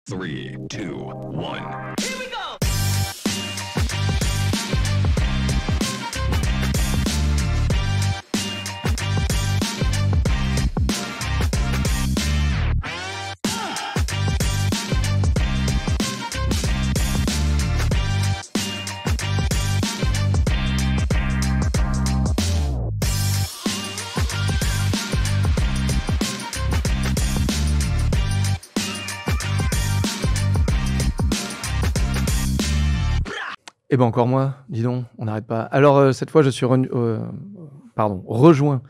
3, 2, 1. Eh ben encore moi, dis donc, on n'arrête pas. Alors cette fois, je suis rejoint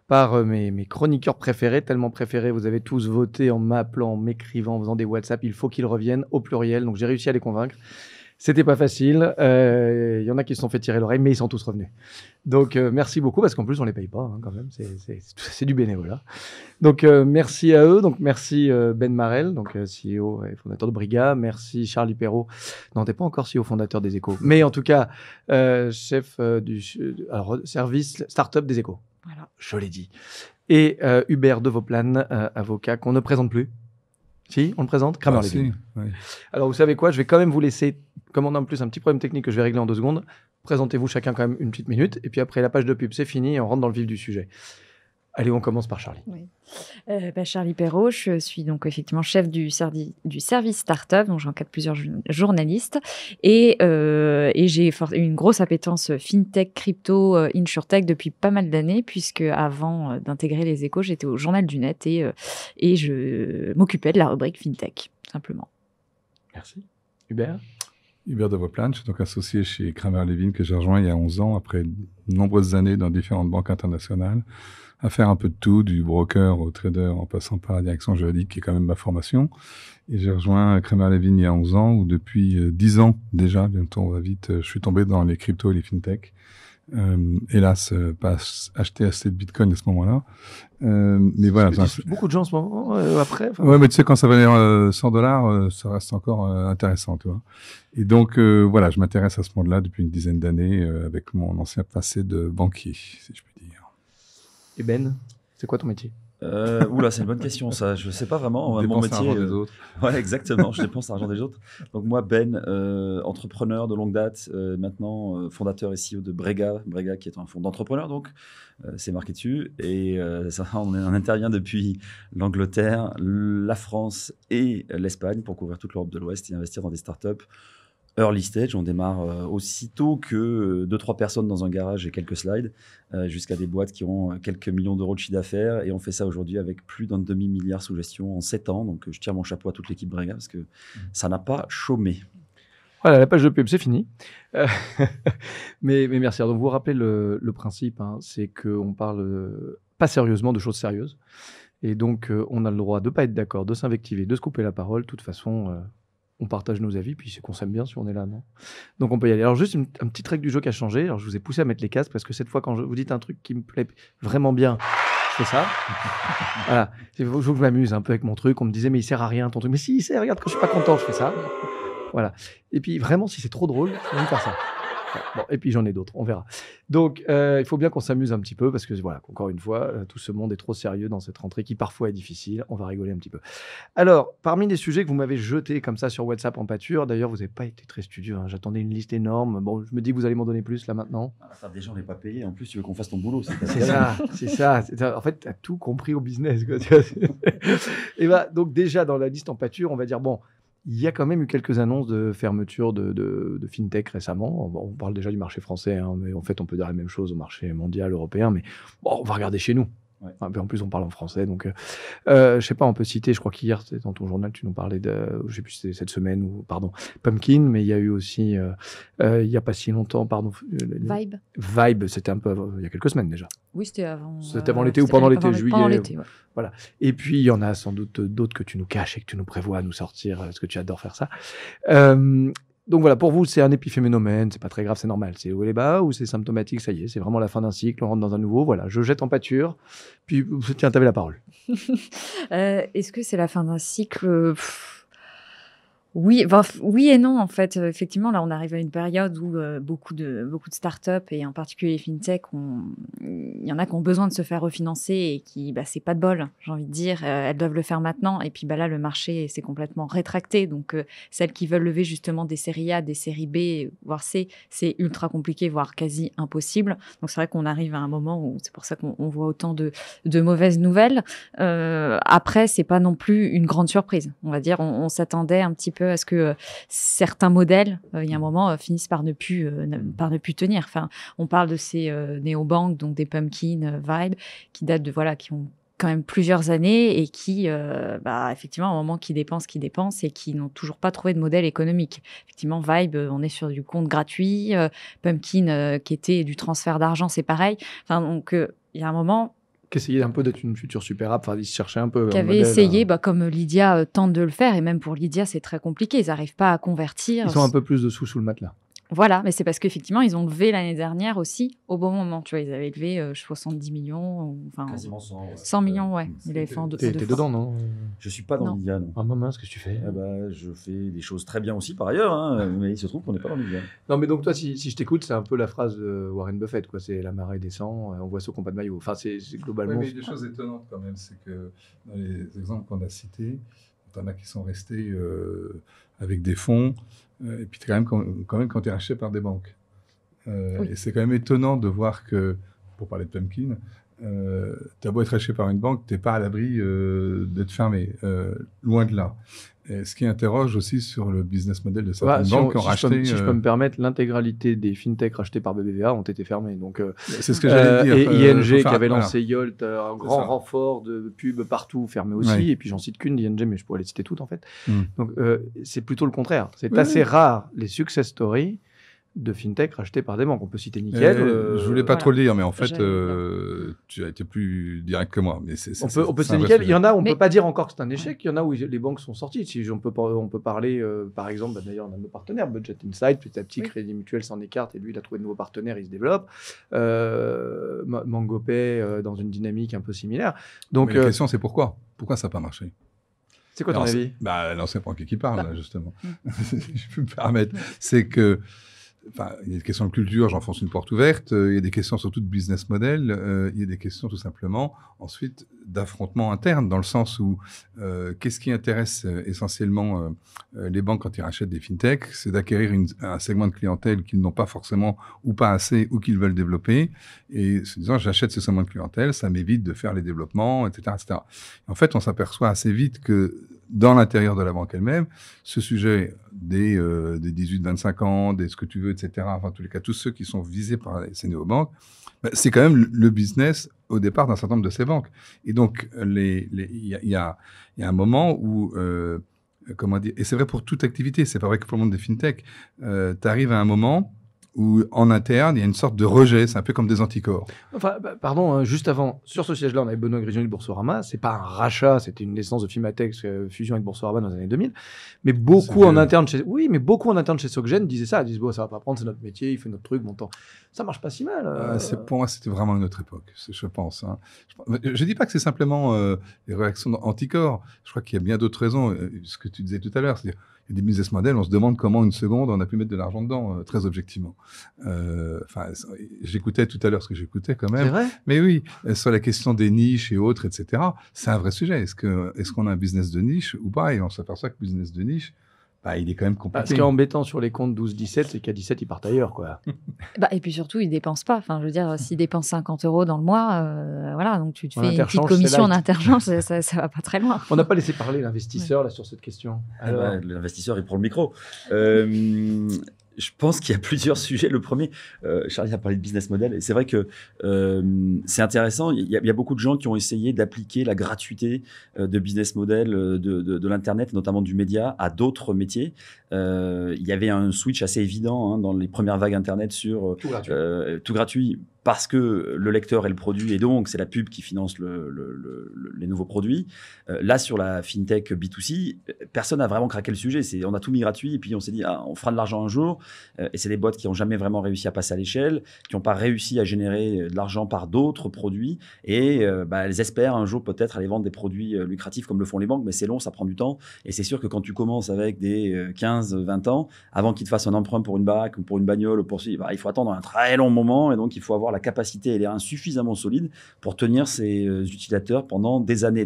par mes chroniqueurs préférés, tellement préférés, vous avez tous voté en m'appelant, en m'écrivant, en faisant des WhatsApp, il faut qu'ils reviennent au pluriel, donc j'ai réussi à les convaincre. C'était pas facile, il y en a qui se sont fait tirer l'oreille, mais ils sont tous revenus. Donc merci beaucoup, parce qu'en plus on les paye pas hein, quand même, c'est du bénévolat. Donc merci à eux, donc merci Ben Marel, donc CEO et fondateur de Briga, merci Charlie Perrault, non t'es pas encore CEO fondateur des Échos, mais en tout cas chef du service startup des Échos, voilà, je l'ai dit. Et Hubert de Vauplane, avocat qu'on ne présente plus. Si, on le présente, Kramer Levin. Oui. Alors vous savez quoi, je vais quand même vous laisser, comme on a en plus un petit problème technique que je vais régler en 2 secondes, présentez-vous chacun quand même une petite minute, et puis après la page de pub c'est fini et on rentre dans le vif du sujet. Allez, on commence par Charlie. Oui. Charlie Perrault, je suis donc effectivement chef du service startup, donc j'encadre plusieurs journalistes et j'ai une grosse appétence fintech, crypto, insurtech depuis pas mal d'années, puisque avant d'intégrer les Échos, j'étais au Journal du Net et je m'occupais de la rubrique fintech, simplement. Merci. Hubert de Vauplane, je suis donc associé chez Kramer Levin que j'ai rejoint il y a 11 ans, après de nombreuses années dans différentes banques internationales, à faire un peu de tout, du broker au trader, en passant par la direction juridique, qui est quand même ma formation. Et j'ai rejoint Kramer Levin il y a 11 ans, où depuis 10 ans déjà, bientôt on va vite, je suis tombé dans les cryptos et les fintech. Hélas, pas acheté assez de Bitcoin à ce moment-là. Mais voilà. Beaucoup de gens en ce moment, après. Ouais, mais tu sais, quand ça valait $100, ça reste encore intéressant, tu vois. Et donc, voilà, je m'intéresse à ce monde-là depuis une dizaine d'années, avec mon ancien passé de banquier, si je puis dire. Et Ben, c'est quoi ton métier ? Oula, c'est une bonne question, ça. Je sais pas vraiment. Mon métier, l'argent des autres. Ouais, exactement. Je dépense l'argent des autres. Donc moi, Ben, entrepreneur de longue date, maintenant fondateur et CEO de Briga, qui est un fonds d'entrepreneurs, donc c'est marqué dessus. Et on intervient depuis l'Angleterre, la France et l'Espagne pour couvrir toute l'Europe de l'Ouest et investir dans des startups. Early stage, on démarre aussitôt que 2-3 personnes dans un garage et quelques slides, jusqu'à des boîtes qui ont quelques millions d'euros de chiffre d'affaires. Et on fait ça aujourd'hui avec plus d'un demi-milliard sous gestion en 7 ans. Donc je tire mon chapeau à toute l'équipe Briga parce que ça n'a pas chômé. Voilà, la page de pub, c'est fini. Mais merci. Alors, donc, vous vous rappelez le principe, hein, c'est qu'on parle pas sérieusement de choses sérieuses. Et donc, on a le droit de ne pas être d'accord, de s'invectiver, de se couper la parole. De toute façon... on partage nos avis, puis c'est qu'on s'aime bien si on est là, non ? Donc on peut y aller. Alors juste une petite règle du jeu qui a changé. Alors je vous ai poussé à mettre les casques parce que cette fois, quand vous dites un truc qui me plaît vraiment bien, je fais ça. Voilà. Il faut que je m'amuse un peu avec mon truc. On me disait, mais il sert à rien ton truc. Mais si, il sert, regarde, quand je suis pas content, je fais ça. Voilà. Et puis vraiment, si c'est trop drôle, je vais faire ça. Bon, et puis j'en ai d'autres, on verra. Donc, il faut bien qu'on s'amuse un petit peu parce que, voilà, encore une fois, tout ce monde est trop sérieux dans cette rentrée qui parfois est difficile. On va rigoler un petit peu. Alors, parmi les sujets que vous m'avez jetés comme ça sur WhatsApp en pâture, d'ailleurs, vous n'avez pas été très studieux. Hein, j'attendais une liste énorme. Bon, je me dis que vous allez m'en donner plus là maintenant. Enfin, déjà, on n'est pas payé. En plus, tu veux qu'on fasse ton boulot. C'est ça. En fait, tu as tout compris au business, quoi. Et bah, donc, déjà, dans la liste en pâture, on va dire, bon, il y a quand même eu quelques annonces de fermeture de fintech récemment. On parle déjà du marché français, hein, mais en fait, on peut dire la même chose au marché mondial, européen. Mais bon, on va regarder chez nous. Ouais. En plus, on parle en français. Donc, je sais pas, on peut citer, je crois qu'hier, dans ton journal, tu nous parlais je sais plus si c'était cette semaine ou, pardon, Pumpkin, mais il y a eu aussi, il y a pas si longtemps, pardon. Vibe, c'était un peu, il y a quelques semaines déjà. Oui, c'était avant. C'était avant l'été ou pendant l'été, juillet. Pendant l'été, ouais. Voilà. Et puis, il y en a sans doute d'autres que tu nous caches et que tu nous prévois à nous sortir, parce que tu adores faire ça. Donc voilà, pour vous, c'est un épiphénomène, c'est pas très grave, c'est normal. C'est haut et les bas ou c'est symptomatique, ça y est, c'est vraiment la fin d'un cycle, on rentre dans un nouveau. Voilà, je jette en pâture. Puis, tiens, t'avais la parole. Est-ce que c'est la fin d'un cycle ? Oui, oui et non, en fait. Effectivement, là, on arrive à une période où beaucoup de startups, et en particulier les fintech, il y en a qui ont besoin de se faire refinancer et qui, c'est pas de bol, j'ai envie de dire. Elles doivent le faire maintenant. Et puis là, le marché s'est complètement rétracté. Donc, celles qui veulent lever justement des séries A, des séries B, voire C, c'est ultra compliqué, voire quasi impossible. Donc, c'est vrai qu'on arrive à un moment où c'est pour ça qu'on voit autant de mauvaises nouvelles. Après, c'est pas non plus une grande surprise. On va dire, on s'attendait un petit peu à ce que certains modèles, il y a un moment, finissent par ne plus tenir. Enfin, on parle de ces néobanques, donc des Pumpkin, Vibe, qui datent qui ont quand même plusieurs années et qui, effectivement, à un moment, qui dépensent et qui n'ont toujours pas trouvé de modèle économique. Effectivement, Vibe, on est sur du compte gratuit. Pumpkin, qui était du transfert d'argent, c'est pareil. Enfin, donc, il y a un moment, qui essayait un peu d'être une future super app, enfin, ils se cherchaient un peu. Qui avait essayé, comme Lydia tente de le faire, et même pour Lydia, c'est très compliqué, ils n'arrivent pas à convertir. Ils ont un peu plus de sous le matelas. Voilà, mais c'est parce qu'effectivement, ils ont levé l'année dernière aussi au bon moment. Tu vois, ils avaient levé 70 millions, quasiment 100. Ouais. 100 millions, ouais. Ils avaient fait en deux. T'es dedans, non? Je suis pas dans Lydia, non. Ah, maman, ce que tu fais? Je fais des choses très bien aussi par ailleurs, hein, mais il se trouve qu'on n'est pas dans Lydia. Non, mais donc toi, si je t'écoute, c'est un peu la phrase de Warren Buffett, quoi. C'est la marée descend, on voit ceux qui n'ont pas de maillot. Enfin, c'est globalement. Oui, mais il y a des choses étonnantes quand même, c'est que dans les exemples qu'on a cités, il y en a qui sont restés avec des fonds, et puis quand même quand tu es racheté par des banques. Oui. Et c'est quand même étonnant de voir que, pour parler de Pumpkin, tu as beau être racheté par une banque, tu n'es pas à l'abri d'être fermé, loin de là. Et ce qui interroge aussi sur le business model de certaines banques qui ont racheté... Si je peux me permettre, l'intégralité des fintechs rachetés par BBVA ont été fermées. Donc, c'est ce que j'allais dire. Et ING qui avait lancé Yolt, un grand renfort de pub partout, fermé aussi. Ouais. Et puis j'en cite qu'une d'ING, mais je pourrais les citer toutes en fait. Mm. Donc c'est plutôt le contraire. C'est assez rare les success stories de fintech rachetés par des banques. On peut citer Nickel. Je voulais pas trop le dire, mais en fait, J'allais tu as été plus direct que moi. Mais on peut citer Nickel. Il y en a, on peut pas dire encore que c'est un échec. Il y en a où les banques sont sorties. Si on peut parler, par exemple, d'ailleurs, on a nos partenaires, Budget Insight, petit à petit, Crédit Mutuel s'en écarte et lui, il a trouvé de nouveaux partenaires, il se développe. MangoPay dans une dynamique un peu similaire. Donc, la question, c'est pourquoi ça n'a pas marché? C'est quoi ton avis? L'ancien banquier qui parle, là, justement. Je peux me permettre. C'est que il y a des questions de culture, j'enfonce une porte ouverte. Il y a des questions surtout de business model. Il y a des questions tout simplement, ensuite, d'affrontement interne, dans le sens où qu'est-ce qui intéresse essentiellement les banques quand ils rachètent des fintechs? C'est d'acquérir un segment de clientèle qu'ils n'ont pas forcément ou pas assez ou qu'ils veulent développer. Et se disant, j'achète ce segment de clientèle, ça m'évite de faire les développements, etc. etc. En fait, on s'aperçoit assez vite que dans l'intérieur de la banque elle-même, ce sujet des 18-25 ans, des ce que tu veux, etc., enfin, en tous les cas, tous ceux qui sont visés par ces néobanques, c'est quand même le business au départ d'un certain nombre de ces banques. Et donc, il y a un moment où, comment dire, et c'est vrai pour toute activité, c'est pas vrai que pour le monde des fintechs, tu arrives à un moment où en interne, il y a une sorte de rejet, c'est un peu comme des anticorps. Enfin, pardon, juste avant, sur ce siège-là, on avait Benoît Grigioni de Boursorama. C'est pas un rachat, c'était une naissance de Fimatex, fusion avec Boursorama dans les années 2000. Mais beaucoup en interne chez Soggen disaient ça. Ils disaient, bon, ça va pas prendre, c'est notre métier, il fait notre truc, bon temps. Ça marche pas si mal. Pour moi, c'était vraiment une autre époque, je pense. Hein. Je dis pas que c'est simplement les réactions anticorps. Je crois qu'il y a bien d'autres raisons. Ce que tu disais tout à l'heure, c'est-à-dire, il y a des business models, on se demande comment une seconde on a pu mettre de l'argent dedans, très objectivement. J'écoutais tout à l'heure ce que j'écoutais quand même. C'est vrai? Mais oui, sur la question des niches et autres, etc., c'est un vrai sujet. Est-ce qu'on a un business de niche ou pas? Et on s'aperçoit que le business de niche, il est quand même compliqué. Ce qui est embêtant sur les comptes 12-17, c'est qu'à 17, ils partent ailleurs, quoi. Et puis surtout, ils dépensent pas. Enfin, je veux dire, s'ils dépensent 50 € dans le mois, voilà, donc tu te fais une petite commission en interchange, ça va pas très loin. On n'a pas laissé parler l'investisseur là sur cette question. Alors... l'investisseur, il prend le micro. Je pense qu'il y a plusieurs sujets. Le premier, Charlie a parlé de business model, et c'est vrai que c'est intéressant. Il y a beaucoup de gens qui ont essayé d'appliquer la gratuité de business model de l'Internet, notamment du média, à d'autres métiers. Il y avait un switch assez évident dans les premières vagues Internet sur tout gratuit. parce que le lecteur est le produit et donc c'est la pub qui finance les nouveaux produits. Là, sur la fintech B2C, personne n'a vraiment craqué le sujet. On a tout mis gratuit et puis on s'est dit, on fera de l'argent un jour. Et c'est des boîtes qui n'ont jamais vraiment réussi à passer à l'échelle, qui n'ont pas réussi à générer de l'argent par d'autres produits et elles espèrent un jour peut-être aller vendre des produits lucratifs comme le font les banques, mais c'est long, ça prend du temps. Et c'est sûr que quand tu commences avec des 15-20 ans, avant qu'ils te fassent un emprunt pour une baraque ou pour une bagnole, il faut attendre un très long moment et donc il faut avoir la capacité et les reins suffisamment solides pour tenir ces utilisateurs pendant des années,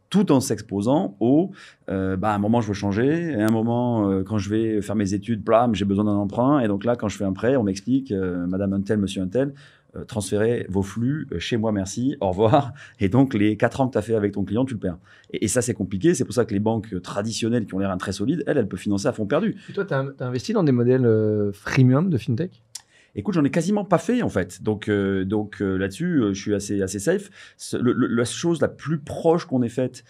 tout en s'exposant au à un moment je veux changer, et à un moment quand je vais faire mes études, blam, j'ai besoin d'un emprunt, et donc là quand je fais un prêt, on m'explique madame un tel, monsieur un tel, transférez vos flux chez moi, merci, au revoir, et donc les 4 ans que tu as fait avec ton client, tu le perds. Et ça c'est compliqué, c'est pour ça que les banques traditionnelles qui ont l'air très solides, elles peuvent financer à fond perdu. Et toi, tu as investi dans des modèles freemium de fintech? Écoute, j'en ai quasiment pas fait en fait. Donc là-dessus, je suis assez safe. La chose la plus proche qu'on ait faite,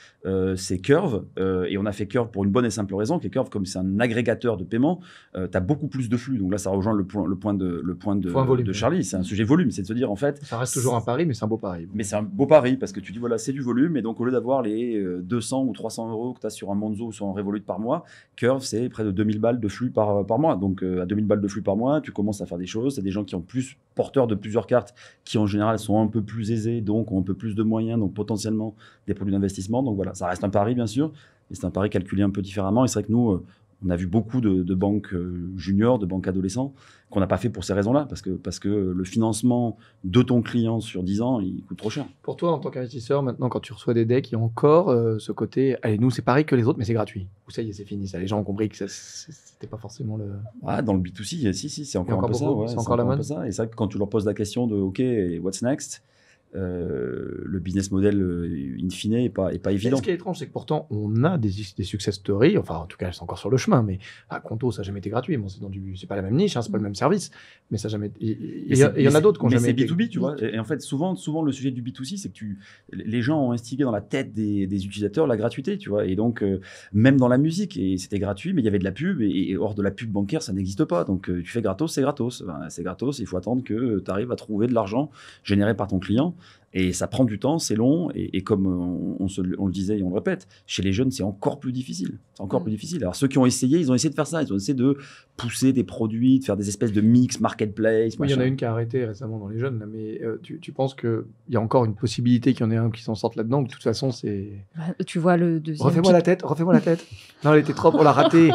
c'est Curve. Et on a fait Curve pour une bonne et simple raison, que Curve, comme c'est un agrégateur de paiement, tu as beaucoup plus de flux. Donc là, ça rejoint le point de Charlie. C'est un sujet volume. C'est de se dire, en fait... Ça reste toujours un pari, mais c'est un beau pari. Mais c'est un beau pari parce que tu dis, voilà, c'est du volume. Et donc, au lieu d'avoir les 200 ou 300 euros que tu as sur un Monzo ou sur un Revolut par mois, Curve, c'est près de 2000 balles de flux par mois. Donc, à 2000 balles de flux par mois, tu commences à faire des choses. C'est des gens qui ont plus porteurs de plusieurs cartes, qui en général sont un peu plus aisés, donc ont un peu plus de moyens, donc potentiellement des produits d'investissement. Donc voilà, ça reste un pari bien sûr, mais c'est un pari calculé un peu différemment. Et c'est vrai que nous, on a vu beaucoup de banques juniors, de banques adolescents, qu'on n'a pas fait pour ces raisons-là, parce que le financement de ton client sur 10 ans, il coûte trop cher. Pour toi, en tant qu'investisseur, maintenant, quand tu reçois des decks, il y a encore ce côté, allez, nous, c'est pareil que les autres, mais c'est gratuit. Ou ça y est, c'est fini. Ça, les gens ont compris que c'était pas forcément le... Ouais, dans le B2C, si, c'est encore un peu ça. Ouais, c'est encore la mode. Et c'est vrai que quand tu leur poses la question de, OK, what's next ? Le business model in fine est pas évident. Ce qui est étrange, c'est que pourtant on a des success stories, enfin en tout cas elles sont encore sur le chemin, mais Conto ça n'a jamais été gratuit. Bon, c'est pas la même niche, c'est pas le même service, mais ça n'a jamais. Il y en a d'autres qui ont jamais été. Mais c'est B2B, tu vois. Et en fait, souvent le sujet du B2C, c'est que les gens ont instigé dans la tête des utilisateurs la gratuité, tu vois. Et donc même dans la musique, et c'était gratuit, mais il y avait de la pub, et hors de la pub bancaire, ça n'existe pas. Donc tu fais gratos, c'est gratos. C'est gratos. Il faut attendre que tu arrives à trouver de l'argent généré par ton client. Et ça prend du temps, c'est long, et comme on le disait et on le répète, chez les jeunes, c'est encore plus difficile. C'est encore plus difficile. Alors, ceux qui ont essayé, ils ont essayé de faire ça. Ils ont essayé de pousser des produits, de faire des espèces de mix, marketplace. Oui, il y en a une qui a arrêté récemment dans les jeunes, là, mais tu penses qu'il y a encore une possibilité qu'il y en ait un qui s'en sorte là-dedans, ou de toute façon, c'est... Tu vois le deuxième... Refais-moi la tête. Non, elle était trop... On l'a raté.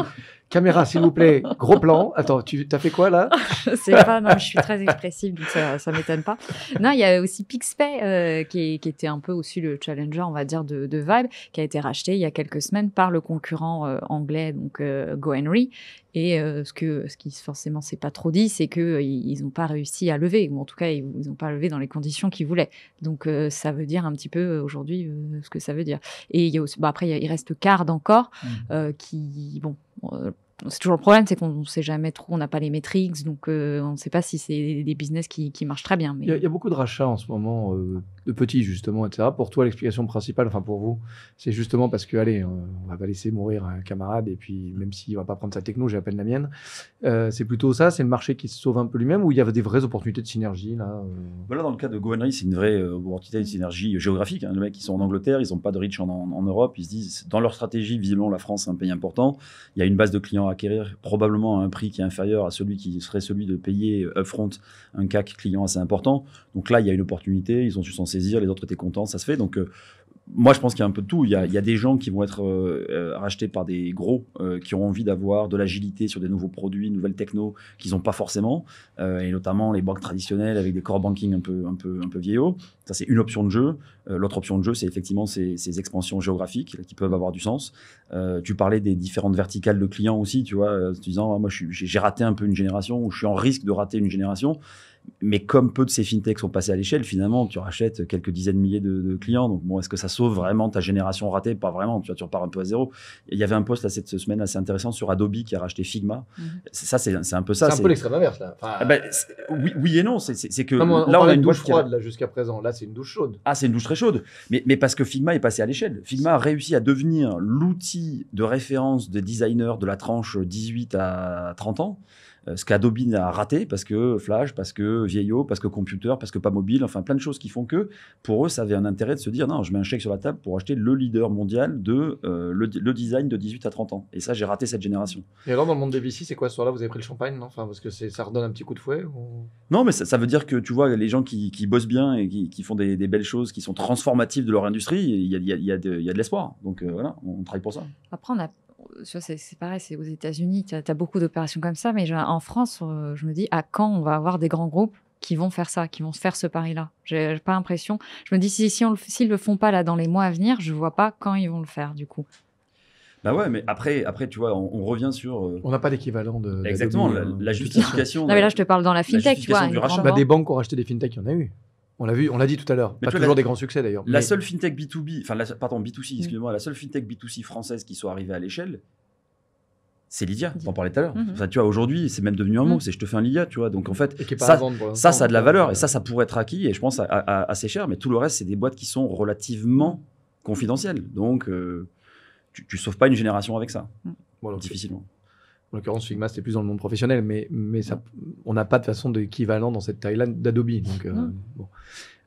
Caméra, s'il vous plaît. Gros plan. Attends, tu as fait quoi, là? Je sais pas, non, je suis très expressive, donc ça m'étonne pas. Non, il y a aussi PixPay, qui était un peu aussi le challenger, on va dire, de Vibe, qui a été racheté il y a quelques semaines par le concurrent anglais, donc GoHenry. Et ce qui forcément s'est pas trop dit, c'est qu'ils n'ont pas réussi à lever, ou en tout cas, ils n'ont pas levé dans les conditions qu'ils voulaient. Donc, ça veut dire un petit peu aujourd'hui ce que ça veut dire. Et il y a aussi, après, il reste Card encore, qui, bon... c'est toujours le problème, c'est qu'on ne sait jamais trop, on n'a pas les metrics, donc on ne sait pas si c'est des business qui marchent très bien. Mais... Il y a beaucoup de rachats en ce moment, de petits justement, etc. Pour toi, l'explication principale, enfin pour vous, c'est justement parce que, allez, on va pas laisser mourir un camarade, et puis même s'il ne va pas prendre sa techno, j'ai à peine la mienne. C'est plutôt ça, c'est le marché qui se sauve un peu lui-même, ou il y avait des vraies opportunités de synergie là Voilà, dans le cas de GoHenry, c'est une vraie opportunité de synergie géographique. Hein. Les mecs, ils sont en Angleterre, ils n'ont pas de reach en Europe, ils se disent, dans leur stratégie, visiblement, la France, c'est un pays important. Il y a une base de clients à acquérir, probablement à un prix qui est inférieur à celui qui serait celui de payer upfront un CAC client assez important. Donc là, il y a une opportunité, ils ont su s'en saisir, les autres étaient contents, ça se fait. Donc moi, je pense qu'il y a un peu de tout. Il y a des gens qui vont être rachetés par des gros qui ont envie d'avoir de l'agilité sur des nouveaux produits, nouvelles techno qu'ils n'ont pas forcément, et notamment les banques traditionnelles avec des core banking un peu vieillots. Ça, c'est une option de jeu. L'autre option de jeu, c'est effectivement ces expansions géographiques qui peuvent avoir du sens. Tu parlais des différentes verticales de clients aussi, tu vois, en te disant, moi, j'ai raté un peu une génération, ou je suis en risque de rater une génération. Mais comme peu de ces fintechs sont passés à l'échelle, finalement, tu rachètes quelques dizaines de milliers de clients. Donc, bon, est-ce que ça sauve vraiment ta génération ratée? Pas vraiment. Tu repars un peu à zéro. Il y avait un post là, cette semaine assez intéressant sur Adobe qui a racheté Figma. Ça, c'est un peu ça. C'est un peu l'extrême inverse, là. Enfin, oui et non. C'est que là, on a une douche froide là, jusqu'à présent. Là, c'est une douche chaude. Ah, c'est une douche très chaude. Mais parce que Figma est passé à l'échelle. Figma a réussi à devenir l'outil de référence des designers de la tranche 18 à 30 ans. Ce qu'Adobe a raté parce que Flash, parce que vieillot, parce que computer, parce que pas mobile, enfin plein de choses qui font que pour eux, ça avait un intérêt de se dire non, je mets un chèque sur la table pour acheter le leader mondial de le design de 18 à 30 ans. Et ça, j'ai raté cette génération. Et alors, dans le monde des VC, c'est quoi ce soir-là? Vous avez pris le champagne, non? Enfin, parce que ça redonne un petit coup de fouet ou... Non, mais ça veut dire que tu vois, les gens qui bossent bien et qui font des belles choses, qui sont transformatives de leur industrie, il y a de l'espoir. Donc voilà, on travaille pour ça. Après, c'est pareil, c'est aux États-Unis, tu as beaucoup d'opérations comme ça, mais en France, je me dis à quand on va avoir des grands groupes qui vont faire ça, qui vont se faire ce pari-là. J'ai pas l'impression. Je me dis s'ils le font pas là dans les mois à venir, je vois pas quand ils vont le faire du coup. Bah ouais, mais après tu vois, on revient sur. On n'a pas d'équivalent de. Exactement, la justification. Non, mais là, je te parle dans la fintech, tu vois. Du rachat. Bah, des banques qui ont racheté des fintechs, il y en a eu. On l'a vu, on l'a dit tout à l'heure. Mais Pas toujours des grands succès d'ailleurs. La seule fintech B2B, enfin, pardon, B2C, excusez-moi, la seule fintech B2C française qui soit arrivée à l'échelle, c'est Lydia. T'en parlais tout à l'heure. Enfin, tu vois, aujourd'hui, c'est même devenu un mot. C'est je te fais un Lydia, tu vois. Donc en fait, ça a de la valeur et ça pourrait être acquis et je pense assez cher. Mais tout le reste, c'est des boîtes qui sont relativement confidentielles. Donc tu sauves pas une génération avec ça. Voilà, difficilement. En l'occurrence, Figma, c'était plus dans le monde professionnel, mais ça, on n'a pas de façon d'équivalent dans cette taille-là d'Adobe. Donc, bon.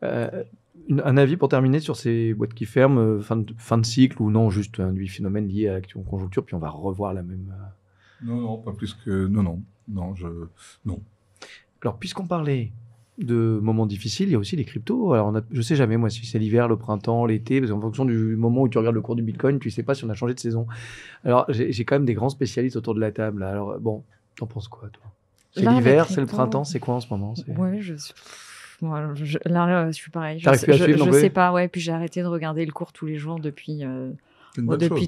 Un avis pour terminer sur ces boîtes qui ferment, fin de cycle ou non, juste un phénomène lié à la conjoncture, puis on va revoir la même. Non, pas plus que. Non. Alors, puisqu'on parlait de moments difficiles, il y a aussi les cryptos. Alors, je sais jamais, moi, si c'est l'hiver, le printemps, l'été, parce qu'en fonction du moment où tu regardes le cours du Bitcoin, tu sais pas si on a changé de saison. Alors, j'ai quand même des grands spécialistes autour de la table. Alors, bon, t'en penses quoi, toi? C'est l'hiver, c'est le printemps, c'est quoi en ce moment? Oui, moi, là, je suis pareil. T'arrives plus à suivre, je sais pas, ouais. Puis j'ai arrêté de regarder le cours tous les jours depuis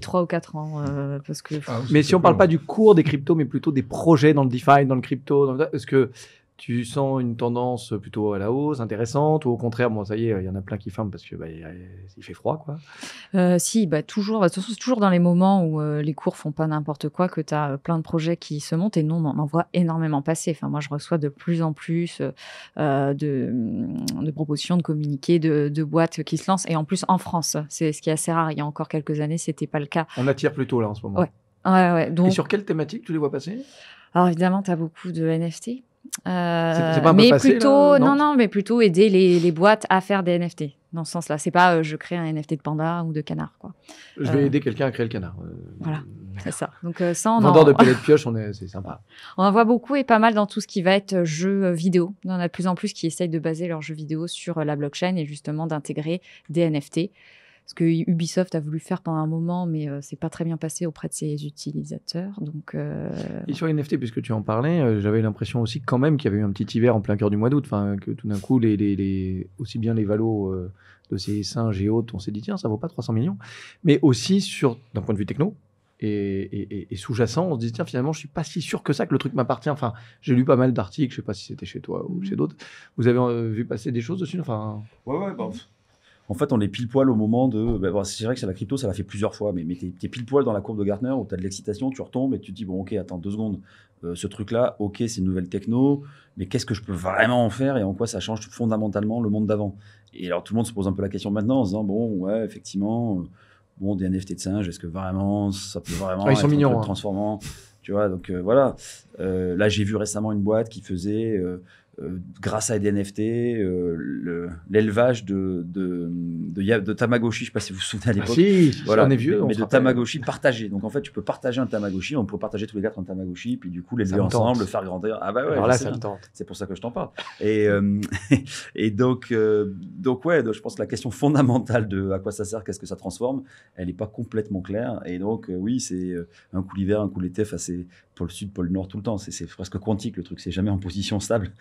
3 ou 4 ans. Parce que... mais si on parle pas du cours des cryptos, mais plutôt des projets dans le DeFi, dans le crypto, est-ce que tu sens une tendance plutôt à la hausse, intéressante, ou au contraire, bon, ça y est, il y en a plein qui ferment parce que il fait froid, quoi. Si, toujours. De toute façon, c'est toujours dans les moments où les cours font pas n'importe quoi que tu as plein de projets qui se montent et nous, on en voit énormément passer. Enfin, moi, je reçois de plus en plus de propositions, de communiqués, de boîtes qui se lancent. Et en plus, en France, c'est ce qui est assez rare. Il y a encore quelques années, c'était pas le cas. On attire plutôt là en ce moment. Ouais. Donc... Et sur quelle thématique tu les vois passer? Alors évidemment, tu as beaucoup de NFT. C'est pas un peu mais passé, plutôt, là, non, mais plutôt aider les boîtes à faire des NFT. Dans ce sens-là, c'est pas je crée un NFT de panda ou de canard, quoi. Je vais aider quelqu'un à créer le canard. Voilà, c'est ça. Donc ça, vendeur de pellets de pioche, c'est sympa. On en voit beaucoup et pas mal dans tout ce qui va être jeux vidéo. Il y en a de plus en plus qui essayent de baser leurs jeux vidéo sur la blockchain et justement d'intégrer des NFT. Ce que Ubisoft a voulu faire pendant un moment, mais c'est pas très bien passé auprès de ses utilisateurs. Donc, Et sur les NFT, puisque tu en parlais, j'avais l'impression aussi quand même qu'il y avait eu un petit hiver en plein cœur du mois d'août, que tout d'un coup, aussi bien les valos de ces singes et autres, on s'est dit tiens, ça vaut pas 300 millions, mais aussi d'un point de vue techno et sous-jacent, on se dit tiens, finalement, je suis pas si sûr que ça que le truc m'appartient. Enfin, j'ai lu pas mal d'articles, je sais pas si c'était chez toi ou chez d'autres. Vous avez vu passer des choses dessus? Enfin, ouais, bah. En fait, on est pile poil au moment de. C'est vrai que c'est la crypto, ça l'a fait plusieurs fois, mais t'es pile poil dans la courbe de Gartner où tu as de l'excitation, tu retombes et tu te dis bon, ok, attends 2 secondes, ce truc-là, ok, c'est une nouvelle techno, mais qu'est-ce que je peux vraiment en faire et en quoi ça change fondamentalement le monde d'avant? Et alors tout le monde se pose un peu la question maintenant en se disant bon, ouais, effectivement, des NFT de singes, est-ce que vraiment ça peut vraiment ils sont être mignons, un truc transformant? Tu vois, donc voilà. Là, j'ai vu récemment une boîte qui faisait. Grâce à des NFT, l'élevage de Tamagotchi, je ne sais pas si vous vous souvenez à l'époque. Voilà, on est vieux. Mais de Tamagotchi partagé. Donc en fait, tu peux partager un Tamagotchi, on peut partager tous les 4 un Tamagotchi, puis du coup l'élever ensemble, le faire grandir. Ah bah ouais, alors là, ça me tente. C'est pour ça que je t'en parle. Et donc je pense que la question fondamentale de à quoi ça sert, qu'est-ce que ça transforme, elle n'est pas complètement claire. Et donc oui, c'est un coup l'hiver, un coup l'été, c'est pôle sud, pôle nord tout le temps. C'est presque quantique le truc, c'est jamais en position stable.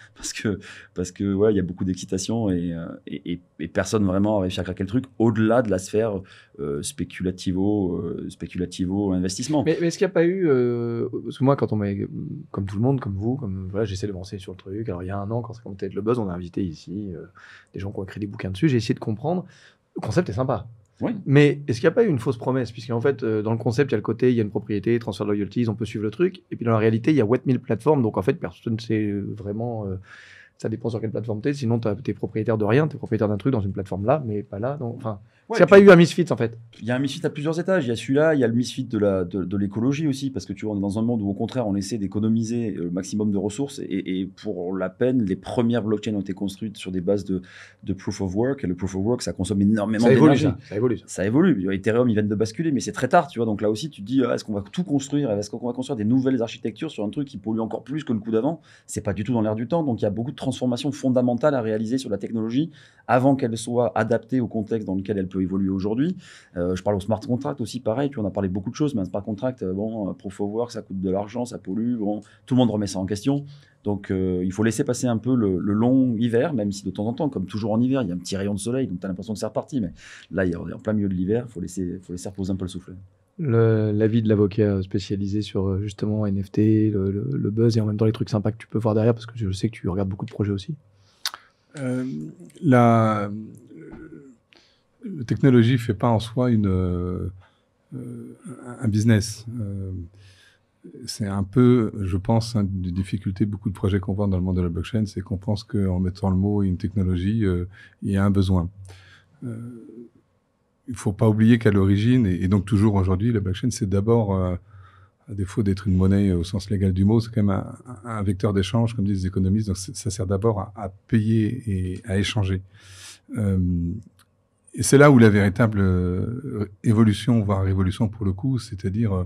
Parce que ouais, il y a beaucoup d'excitation et personne vraiment a réussi à craquer le truc au-delà de la sphère spéculativo investissement. Mais est-ce qu'il n'y a pas eu parce que moi, quand on m'a, comme tout le monde, comme vous, voilà, j'essaie de lancer sur le truc. Alors il y a un an, quand ça commençait à être le buzz, on a invité ici des gens qui ont écrit des bouquins dessus. J'ai essayé de comprendre. Le concept est sympa. Oui. Mais est-ce qu'il n'y a pas eu une fausse promesse? Puisqu'en fait, dans le concept, il y a le côté, il y a une propriété, transfert de loyalties, on peut suivre le truc. Et puis dans la réalité, il y a 8000 plateformes. Donc en fait, personne ne sait vraiment Ça dépend sur quelle plateforme tu es. Sinon, tu es propriétaire de rien. Tu es propriétaire d'un truc dans une plateforme là, mais pas là. Donc, enfin, Ouais, il n'y a pas eu un misfit en fait. Il y a un misfit à plusieurs étages. Il y a celui-là, il y a le misfit de l'écologie aussi, parce que tu vois, on est dans un monde où au contraire, on essaie d'économiser le maximum de ressources. Et pour la peine, les premières blockchains ont été construites sur des bases de proof of work. Et le proof of work, ça consomme énormément d'énergie. Ça évolue. Ça évolue. Ethereum, ils viennent de basculer, mais c'est très tard, tu vois. Donc là aussi, tu te dis, est-ce qu'on va tout construire? Est-ce qu'on va construire des nouvelles architectures sur un truc qui pollue encore plus que le coup d'avant? C'est pas du tout dans l'air du temps. Donc il y a beaucoup de transformations fondamentales à réaliser sur la technologie avant qu'elle soit adaptée au contexte dans lequel elle peut évoluer aujourd'hui. Je parle au smart contract aussi, pareil. Puis on a parlé beaucoup de choses, mais un smart contract, proof of work, ça coûte de l'argent, ça pollue. Bon, tout le monde remet ça en question. Donc, il faut laisser passer un peu le long hiver, même si de temps en temps, comme toujours en hiver, il y a un petit rayon de soleil, donc tu as l'impression que c'est reparti. Mais là, on est en plein milieu de l'hiver, il faut laisser reposer un peu le souffle. L'avis de l'avocat spécialisé sur justement NFT, le buzz et en même temps les trucs sympas que tu peux voir derrière, parce que je sais que tu regardes beaucoup de projets aussi. La technologie ne fait pas en soi un business. C'est un peu, je pense, une des difficultés, beaucoup de projets qu'on voit dans le monde de la blockchain, c'est qu'on pense qu'en mettant le mot et une technologie, il y a un besoin. Il ne faut pas oublier qu'à l'origine, et donc toujours aujourd'hui, la blockchain, c'est d'abord, à défaut d'être une monnaie au sens légal du mot, c'est quand même un vecteur d'échange, comme disent les économistes. Donc ça sert d'abord à payer et à échanger. Et c'est là où la véritable évolution, voire révolution pour le coup, c'est-à-dire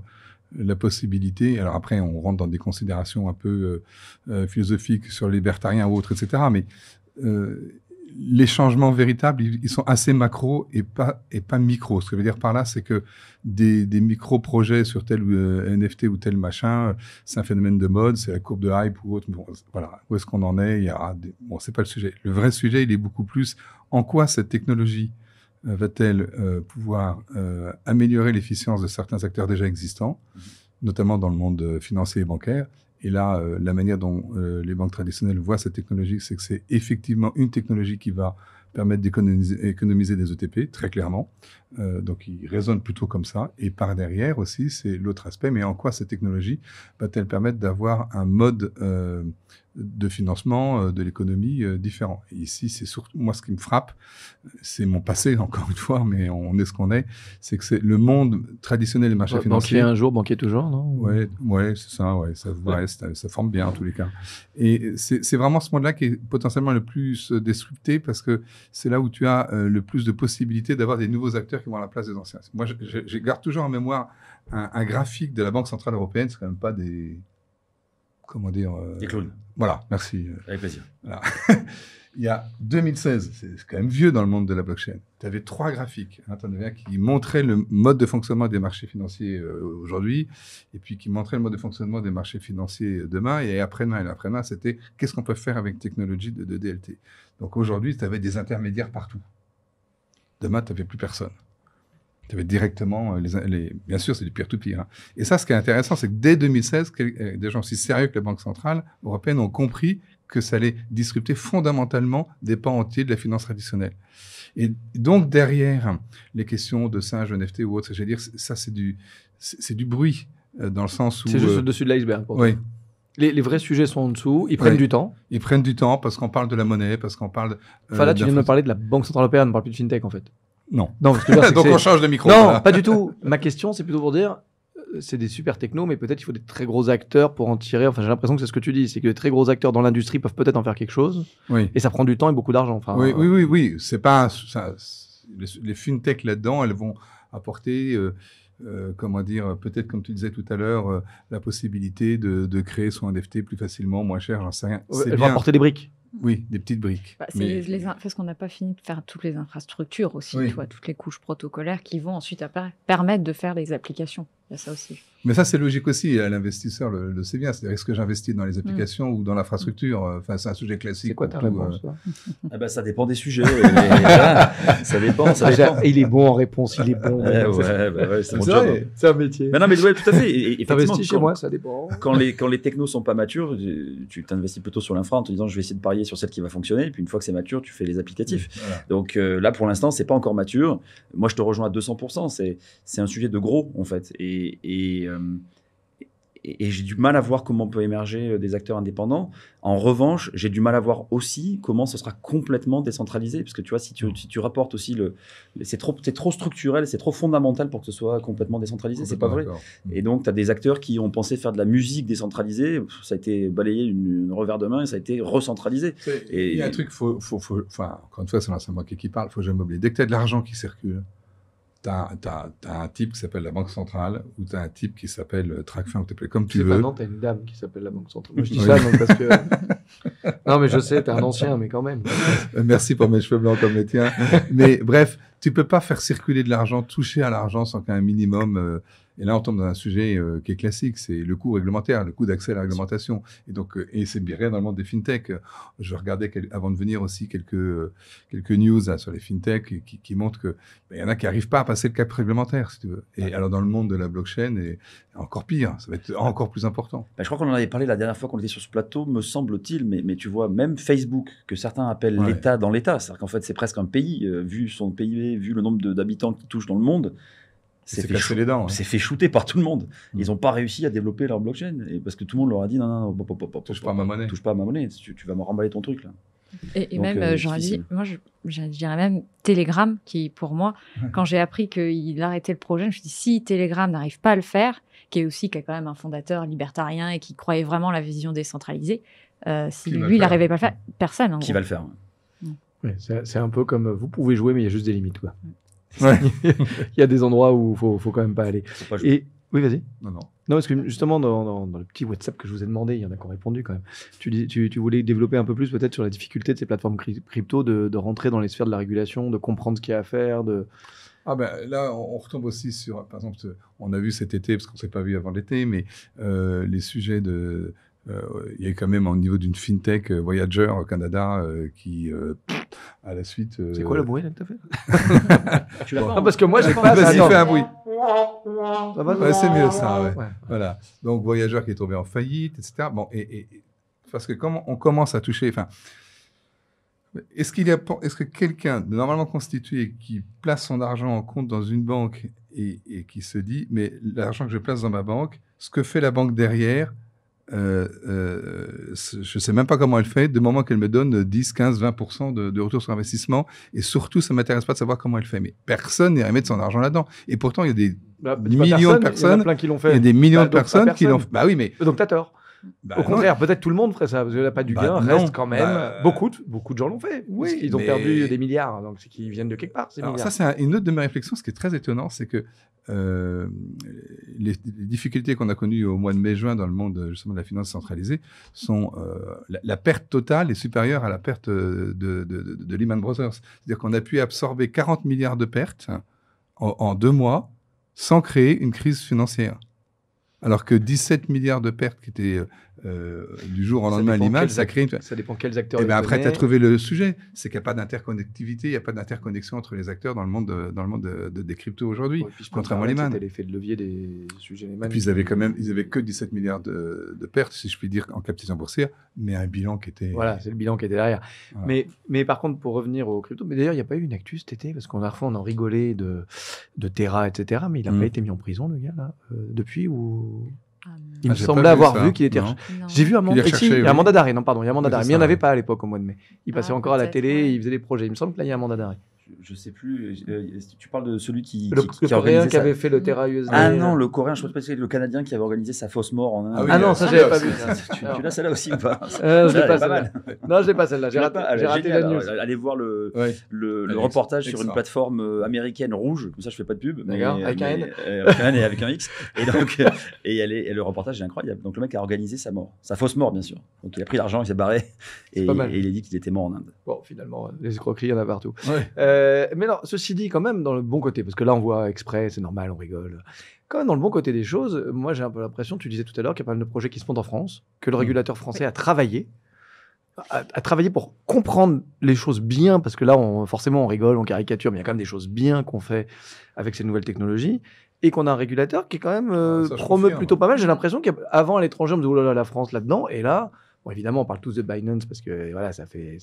la possibilité, alors après on rentre dans des considérations un peu philosophiques sur les libertariens ou autres, etc., mais les changements véritables, ils sont assez macro et pas micro. Ce que je veux dire par là, c'est que des micro-projets sur tel NFT ou tel machin, c'est un phénomène de mode, c'est la courbe de hype ou autre. Bon, voilà, où est-ce qu'on en est? Il y aura bon, c'est pas le sujet. Le vrai sujet, il est beaucoup plus en quoi cette technologie va-t-elle pouvoir améliorer l'efficience de certains acteurs déjà existants, notamment dans le monde financier et bancaire. Et là, la manière dont les banques traditionnelles voient cette technologie, c'est que c'est effectivement une technologie qui va permettre d'économiser des ETP, très clairement. Donc, ils raisonnent plutôt comme ça. Et par derrière aussi, c'est l'autre aspect. Mais en quoi cette technologie va-t-elle permettre d'avoir un mode de financement de l'économie différent? Et ici, c'est surtout, moi, ce qui me frappe, c'est mon passé, encore une fois, mais on est ce qu'on est, c'est que c'est le monde traditionnel des marchés financiers. Banquier un jour, banquier toujours, non? Ouais, c'est ça, ça forme bien en tous les cas. Et c'est vraiment ce monde-là qui est potentiellement le plus disrupté, parce que c'est là où tu as le plus de possibilités d'avoir des nouveaux acteurs qui vont à la place des anciens. Moi, je garde toujours en mémoire un graphique de la Banque Centrale Européenne, c'est quand même pas des... Comment dire Des clones. Voilà, merci. Avec plaisir. Voilà. Il y a 2016, c'est quand même vieux dans le monde de la blockchain. Tu avais 3 graphiques. Tu en avais un qui montrait le mode de fonctionnement des marchés financiers aujourd'hui, et puis qui montrait le mode de fonctionnement des marchés financiers demain, et après-demain. Et après-demain, c'était qu'est-ce qu'on peut faire avec une technologie de DLT. Donc aujourd'hui, tu avais des intermédiaires partout. Demain, tu n'avais plus personne. Tu avais directement bien sûr, c'est du peer-to-peer. Hein. Et ça, ce qui est intéressant, c'est que dès 2016, des gens aussi sérieux que la Banque Centrale Européenne ont compris que ça allait disrupter fondamentalement des pans entiers de la finance traditionnelle. Et donc, derrière les questions de singes, NFT ou autres, j'allais dire, ça, c'est du bruit, dans le sens où... C'est juste le dessus de l'iceberg. Oui. Les vrais sujets sont en dessous, ils prennent du temps. Ils prennent du temps parce qu'on parle de la monnaie, parce qu'on parle... Enfin là, tu viens de me parler de la Banque Centrale Européenne, on ne parle plus de FinTech, en fait. Non. Parce que donc on change de micro. Non, voilà. pas du tout. Ma question, c'est plutôt pour dire, c'est des super technos, mais peut-être il faut des très gros acteurs pour en tirer. Enfin, j'ai l'impression que c'est ce que tu dis, c'est que les très gros acteurs dans l'industrie peuvent peut-être en faire quelque chose. Oui. Et ça prend du temps et beaucoup d'argent. Enfin, oui. C'est pas ça, les fintech là-dedans, elles vont apporter, comment dire, peut-être comme tu disais tout à l'heure, la possibilité de créer son NFT plus facilement, moins cher, j'en sais rien. Elles vont apporter des briques. Oui, des petites briques. Parce qu'on n'a pas fini de faire toutes les infrastructures aussi, Oui. tu vois, toutes les couches protocolaires qui vont ensuite permettre de faire des applications. Il y a ça aussi. Mais ça, c'est logique aussi. L'investisseur le sait bien. C'est-à-dire, est-ce que j'investis dans les applications ou dans l'infrastructure? Enfin, c'est un sujet classique. C'est quoi ta réponse, toi? Ça dépend des sujets. Voilà. Ça dépend. Il est bon en réponse, il est bon. C'est mon job. C'est un métier. Mais non, mais ouais, tout à fait. Et T'investis chez moi, ça dépend. Quand les technos sont pas matures, tu t'investis plutôt sur l'infra en te disant je vais essayer de parier sur celle qui va fonctionner. Et puis une fois que c'est mature, tu fais les applicatifs. Voilà. Donc là, pour l'instant, c'est pas encore mature. Moi, je te rejoins à 200%. C'est un sujet de gros, en fait. et j'ai du mal à voir comment on peut émerger des acteurs indépendants. En revanche, j'ai du mal à voir aussi comment ce sera complètement décentralisé. Parce que tu vois, si tu rapportes aussi c'est trop structurel, c'est trop fondamental pour que ce soit complètement décentralisé. C'est pas vrai. Et donc, tu as des acteurs qui ont pensé faire de la musique décentralisée. Ça a été balayé d'une revers de main et ça a été recentralisé. Il y a un truc, enfin, encore une fois, c'est moi qui parle, il faut jamais oublier. Dès que tu as de l'argent qui circule, tu as un type qui s'appelle la Banque Centrale ou tu as un type qui s'appelle Tracfin, ou comme tu veux. Non, tu as une dame qui s'appelle la Banque Centrale. Moi, je dis ça donc, parce que... Non, mais je sais, tu es un ancien, mais quand même. Merci pour mes cheveux blancs comme les tiens. Mais bref, tu peux pas faire circuler de l'argent, toucher à l'argent sans qu'un minimum... Et là, on tombe dans un sujet qui est classique, c'est le coût réglementaire, le coût d'accès à la réglementation. Et donc, et c'est bien dans le monde des fintech. Je regardais avant de venir aussi quelques news là, sur les fintech qui montrent que il y en a qui n'arrivent pas à passer le cap réglementaire, si tu veux. Et alors dans le monde de la blockchain, et encore pire, ça va être encore plus important. Je crois qu'on en avait parlé la dernière fois qu'on était sur ce plateau, me semble-t-il. Mais tu vois, même Facebook, que certains appellent l'État dans l'État, c'est-à-dire qu'en fait c'est presque un pays, vu son PIB, vu le nombre d'habitants qu'il touche dans le monde. C'est fait shooter par tout le monde. Ils n'ont pas réussi à développer leur blockchain parce que tout le monde leur a dit non, touche pas à ma monnaie. Touche pas à ma monnaie. Tu vas me remballer ton truc là. Et donc, même, j'aurais dit, moi, je dirais même Telegram, qui pour moi, quand j'ai appris qu'il arrêtait le projet, je me suis dit, si Telegram n'arrive pas à le faire, qui est quand même un fondateur libertarien et qui croyait vraiment à la vision décentralisée, si lui, il n'arrivait pas à le faire, personne. Qui va le faire? Ouais, c'est un peu comme vous pouvez jouer, mais il y a juste des limites, quoi. Ouais. Il y a des endroits où il faut quand même pas aller. Et oui, vas-y. Non, parce que justement, dans le petit WhatsApp que je vous ai demandé, il y en a qui ont répondu quand même. Tu voulais développer un peu plus peut-être sur la difficulté de ces plateformes crypto de rentrer dans les sphères de la régulation, de comprendre ce qu'il y a à faire. Là, on retombe aussi sur, par exemple, on a vu cet été, parce qu'on ne s'est pas vu avant l'été, mais les sujets de... il y a quand même au niveau d'une fintech Voyager au Canada qui à la suite c'est quoi le bruit là que t'as fait? Tu l'as pas, parce que moi j'ai pas. Vas-y, fais un bruit. Ça va, c'est mieux ça, ouais. Voilà, donc Voyager qui est tombé en faillite, etc. Bon, et parce que comment on commence à toucher, enfin, est-ce que quelqu'un de normalement constitué qui place son argent en compte dans une banque et qui se dit mais l'argent que je place dans ma banque, ce que fait la banque derrière, je ne sais même pas comment elle fait, de moment qu'elle me donne 10, 15, 20% de retour sur investissement. Et surtout, ça ne m'intéresse pas de savoir comment elle fait. Mais personne n'ira mettre son argent là-dedans. Et pourtant, il y a des millions de personnes. Il y en a plein qui l'ont fait. Il y a des millions de personnes qui l'ont fait. Bah oui, mais... Donc, t'as tort. Au contraire, peut-être tout le monde ferait ça, parce que là, pas du gain, reste quand même. Beaucoup de gens l'ont fait. Oui, parce qu'ils ont perdu des milliards, donc c'est qu'ils viennent de quelque part. Alors ça, c'est une autre de mes réflexions. Ce qui est très étonnant, c'est que les difficultés qu'on a connues au mois de mai-juin dans le monde justement de la finance centralisée sont la perte totale est supérieure à la perte de Lehman Brothers. C'est-à-dire qu'on a pu absorber 40 milliards de pertes en 2 mois sans créer une crise financière. Alors que 17 milliards de pertes qui étaient du jour au lendemain à Lehman, ça crée une... Ça dépend quels acteurs. Et bien après, tu as trouvé le sujet. C'est qu'il n'y a pas d'interconnectivité, il n'y a pas d'interconnexion entre les acteurs dans le monde des cryptos aujourd'hui, contrairement à Lehman. C'était l'effet de levier des sujets Lehman. Et puis ils avaient que 17 milliards de pertes, si je puis dire, en capitalisation boursière, mais un bilan qui était... Voilà, c'est le bilan qui était derrière. Voilà. Mais par contre, pour revenir aux cryptos, mais d'ailleurs, il n'y a pas eu une actu cet été, parce qu'on a on en rigolait de Terra, etc., mais il n'a pas été mis en prison, le gars, là, depuis ou... Il me semblait avoir vu qu'il était... J'ai vu un mandat d'arrêt, non, pardon, il y a un mandat d'arrêt, mais il n'y en avait pas à l'époque au mois de mai. Il passait encore à la télé, il faisait des projets. Il me semble que là, il y a un mandat d'arrêt. Je sais plus. Tu parles de celui qui a organisé qui avait fait le Terra USD. Ah non, le Coréen, je ne sais pas si c'est le Canadien qui avait organisé sa fausse mort en Inde. Ah non, ça, j'avais pas vu. Tu l'as celle-là aussi ou pas? Je l'ai pas celle-là. Non, je l'ai pas celle-là. J'ai raté la news. Allez voir le reportage sur une plateforme américaine rouge. Comme ça, je fais pas de pub. Avec un N. Avec un N et avec un X. Et donc, le reportage est incroyable. Donc le mec a organisé sa mort, sa fausse mort, bien sûr. Donc il a pris l'argent, il s'est barré et il a dit qu'il était mort en Inde. Bon, finalement, les escroqueries, il y en a partout. Mais alors, ceci dit, quand même, dans le bon côté, parce que là, on voit exprès, c'est normal, on rigole. Quand même, dans le bon côté des choses, moi, j'ai un peu l'impression, tu disais tout à l'heure, qu'il y a pas mal de projets qui se montent en France, que le régulateur français a travaillé pour comprendre les choses bien, parce que là, forcément, on rigole, on caricature, mais il y a quand même des choses bien qu'on fait avec ces nouvelles technologies, et qu'on a un régulateur qui est quand même promeut plutôt pas mal. J'ai l'impression qu'avant, à l'étranger, on me dit, oh là là, la France là-dedans, et là, Bon, évidemment, on parle tous de Binance parce que voilà, ça fait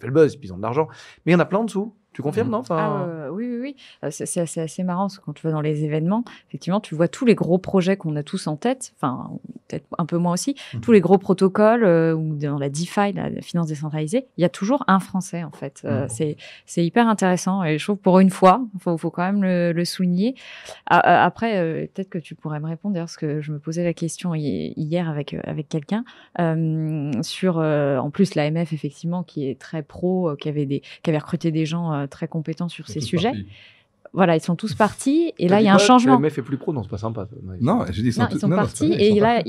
le buzz, puis ils ont de l'argent. Mais il y en a plein en dessous. Tu confirmes, non? Oui. C'est assez marrant parce que quand tu vas dans les événements, effectivement, tu vois tous les gros projets qu'on a tous en tête, enfin, peut-être un peu moins aussi, tous les gros protocoles ou dans la DeFi, la finance décentralisée, il y a toujours un Français, en fait. C'est hyper intéressant et je trouve que pour une fois, faut quand même le souligner. Après, peut-être que tu pourrais me répondre, d'ailleurs, parce que je me posais la question hier avec quelqu'un sur, en plus, l'AMF, effectivement, qui est très pro, qui avait recruté des gens très compétents sur ces sujets. Voilà, ils sont tous partis et là il y a un changement. Le MF est plus pro, non, c'est pas sympa. Non, je dis ils sont partis et là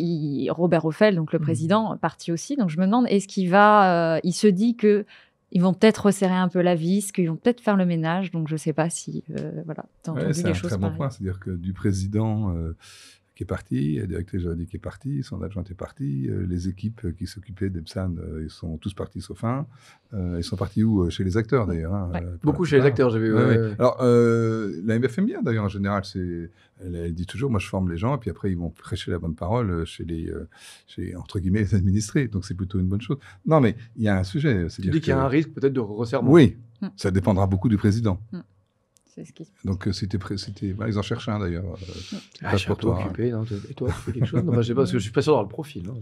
Robert Ophel, donc le président, parti aussi. Donc je me demande, est-ce qu'il va, il se dit que ils vont peut-être resserrer un peu la vis, qu'ils vont peut-être faire le ménage. Donc je sais pas si voilà. T'as entendu des choses pareilles. C'est un très bon point, c'est-à-dire que du président qui est parti, le directeur juridique est parti, son adjoint est parti, les équipes qui s'occupaient d'Epsan, ils sont tous partis sauf un. Ils sont partis où? Chez les acteurs d'ailleurs. Hein, beaucoup chez les acteurs, j'ai vu. Alors, l'AMF aime bien d'ailleurs en général. Elle dit toujours, moi je forme les gens, et puis après ils vont prêcher la bonne parole chez entre guillemets les administrés. Donc c'est plutôt une bonne chose. Non, mais il y a un sujet. Tu dis qu'il y a un risque peut-être de resserrement. Oui, ça dépendra beaucoup du président. C'est ce qui... Donc ils en cherchent un d'ailleurs. Je suis un peu occupé. Non, et toi, tu fais quelque chose? Non, je sais pas, parce que je suis pas sûr dans le profil. Non.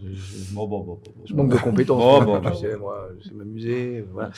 Je manque de compétences. Tu sais, moi, je sais m'amuser. Voilà.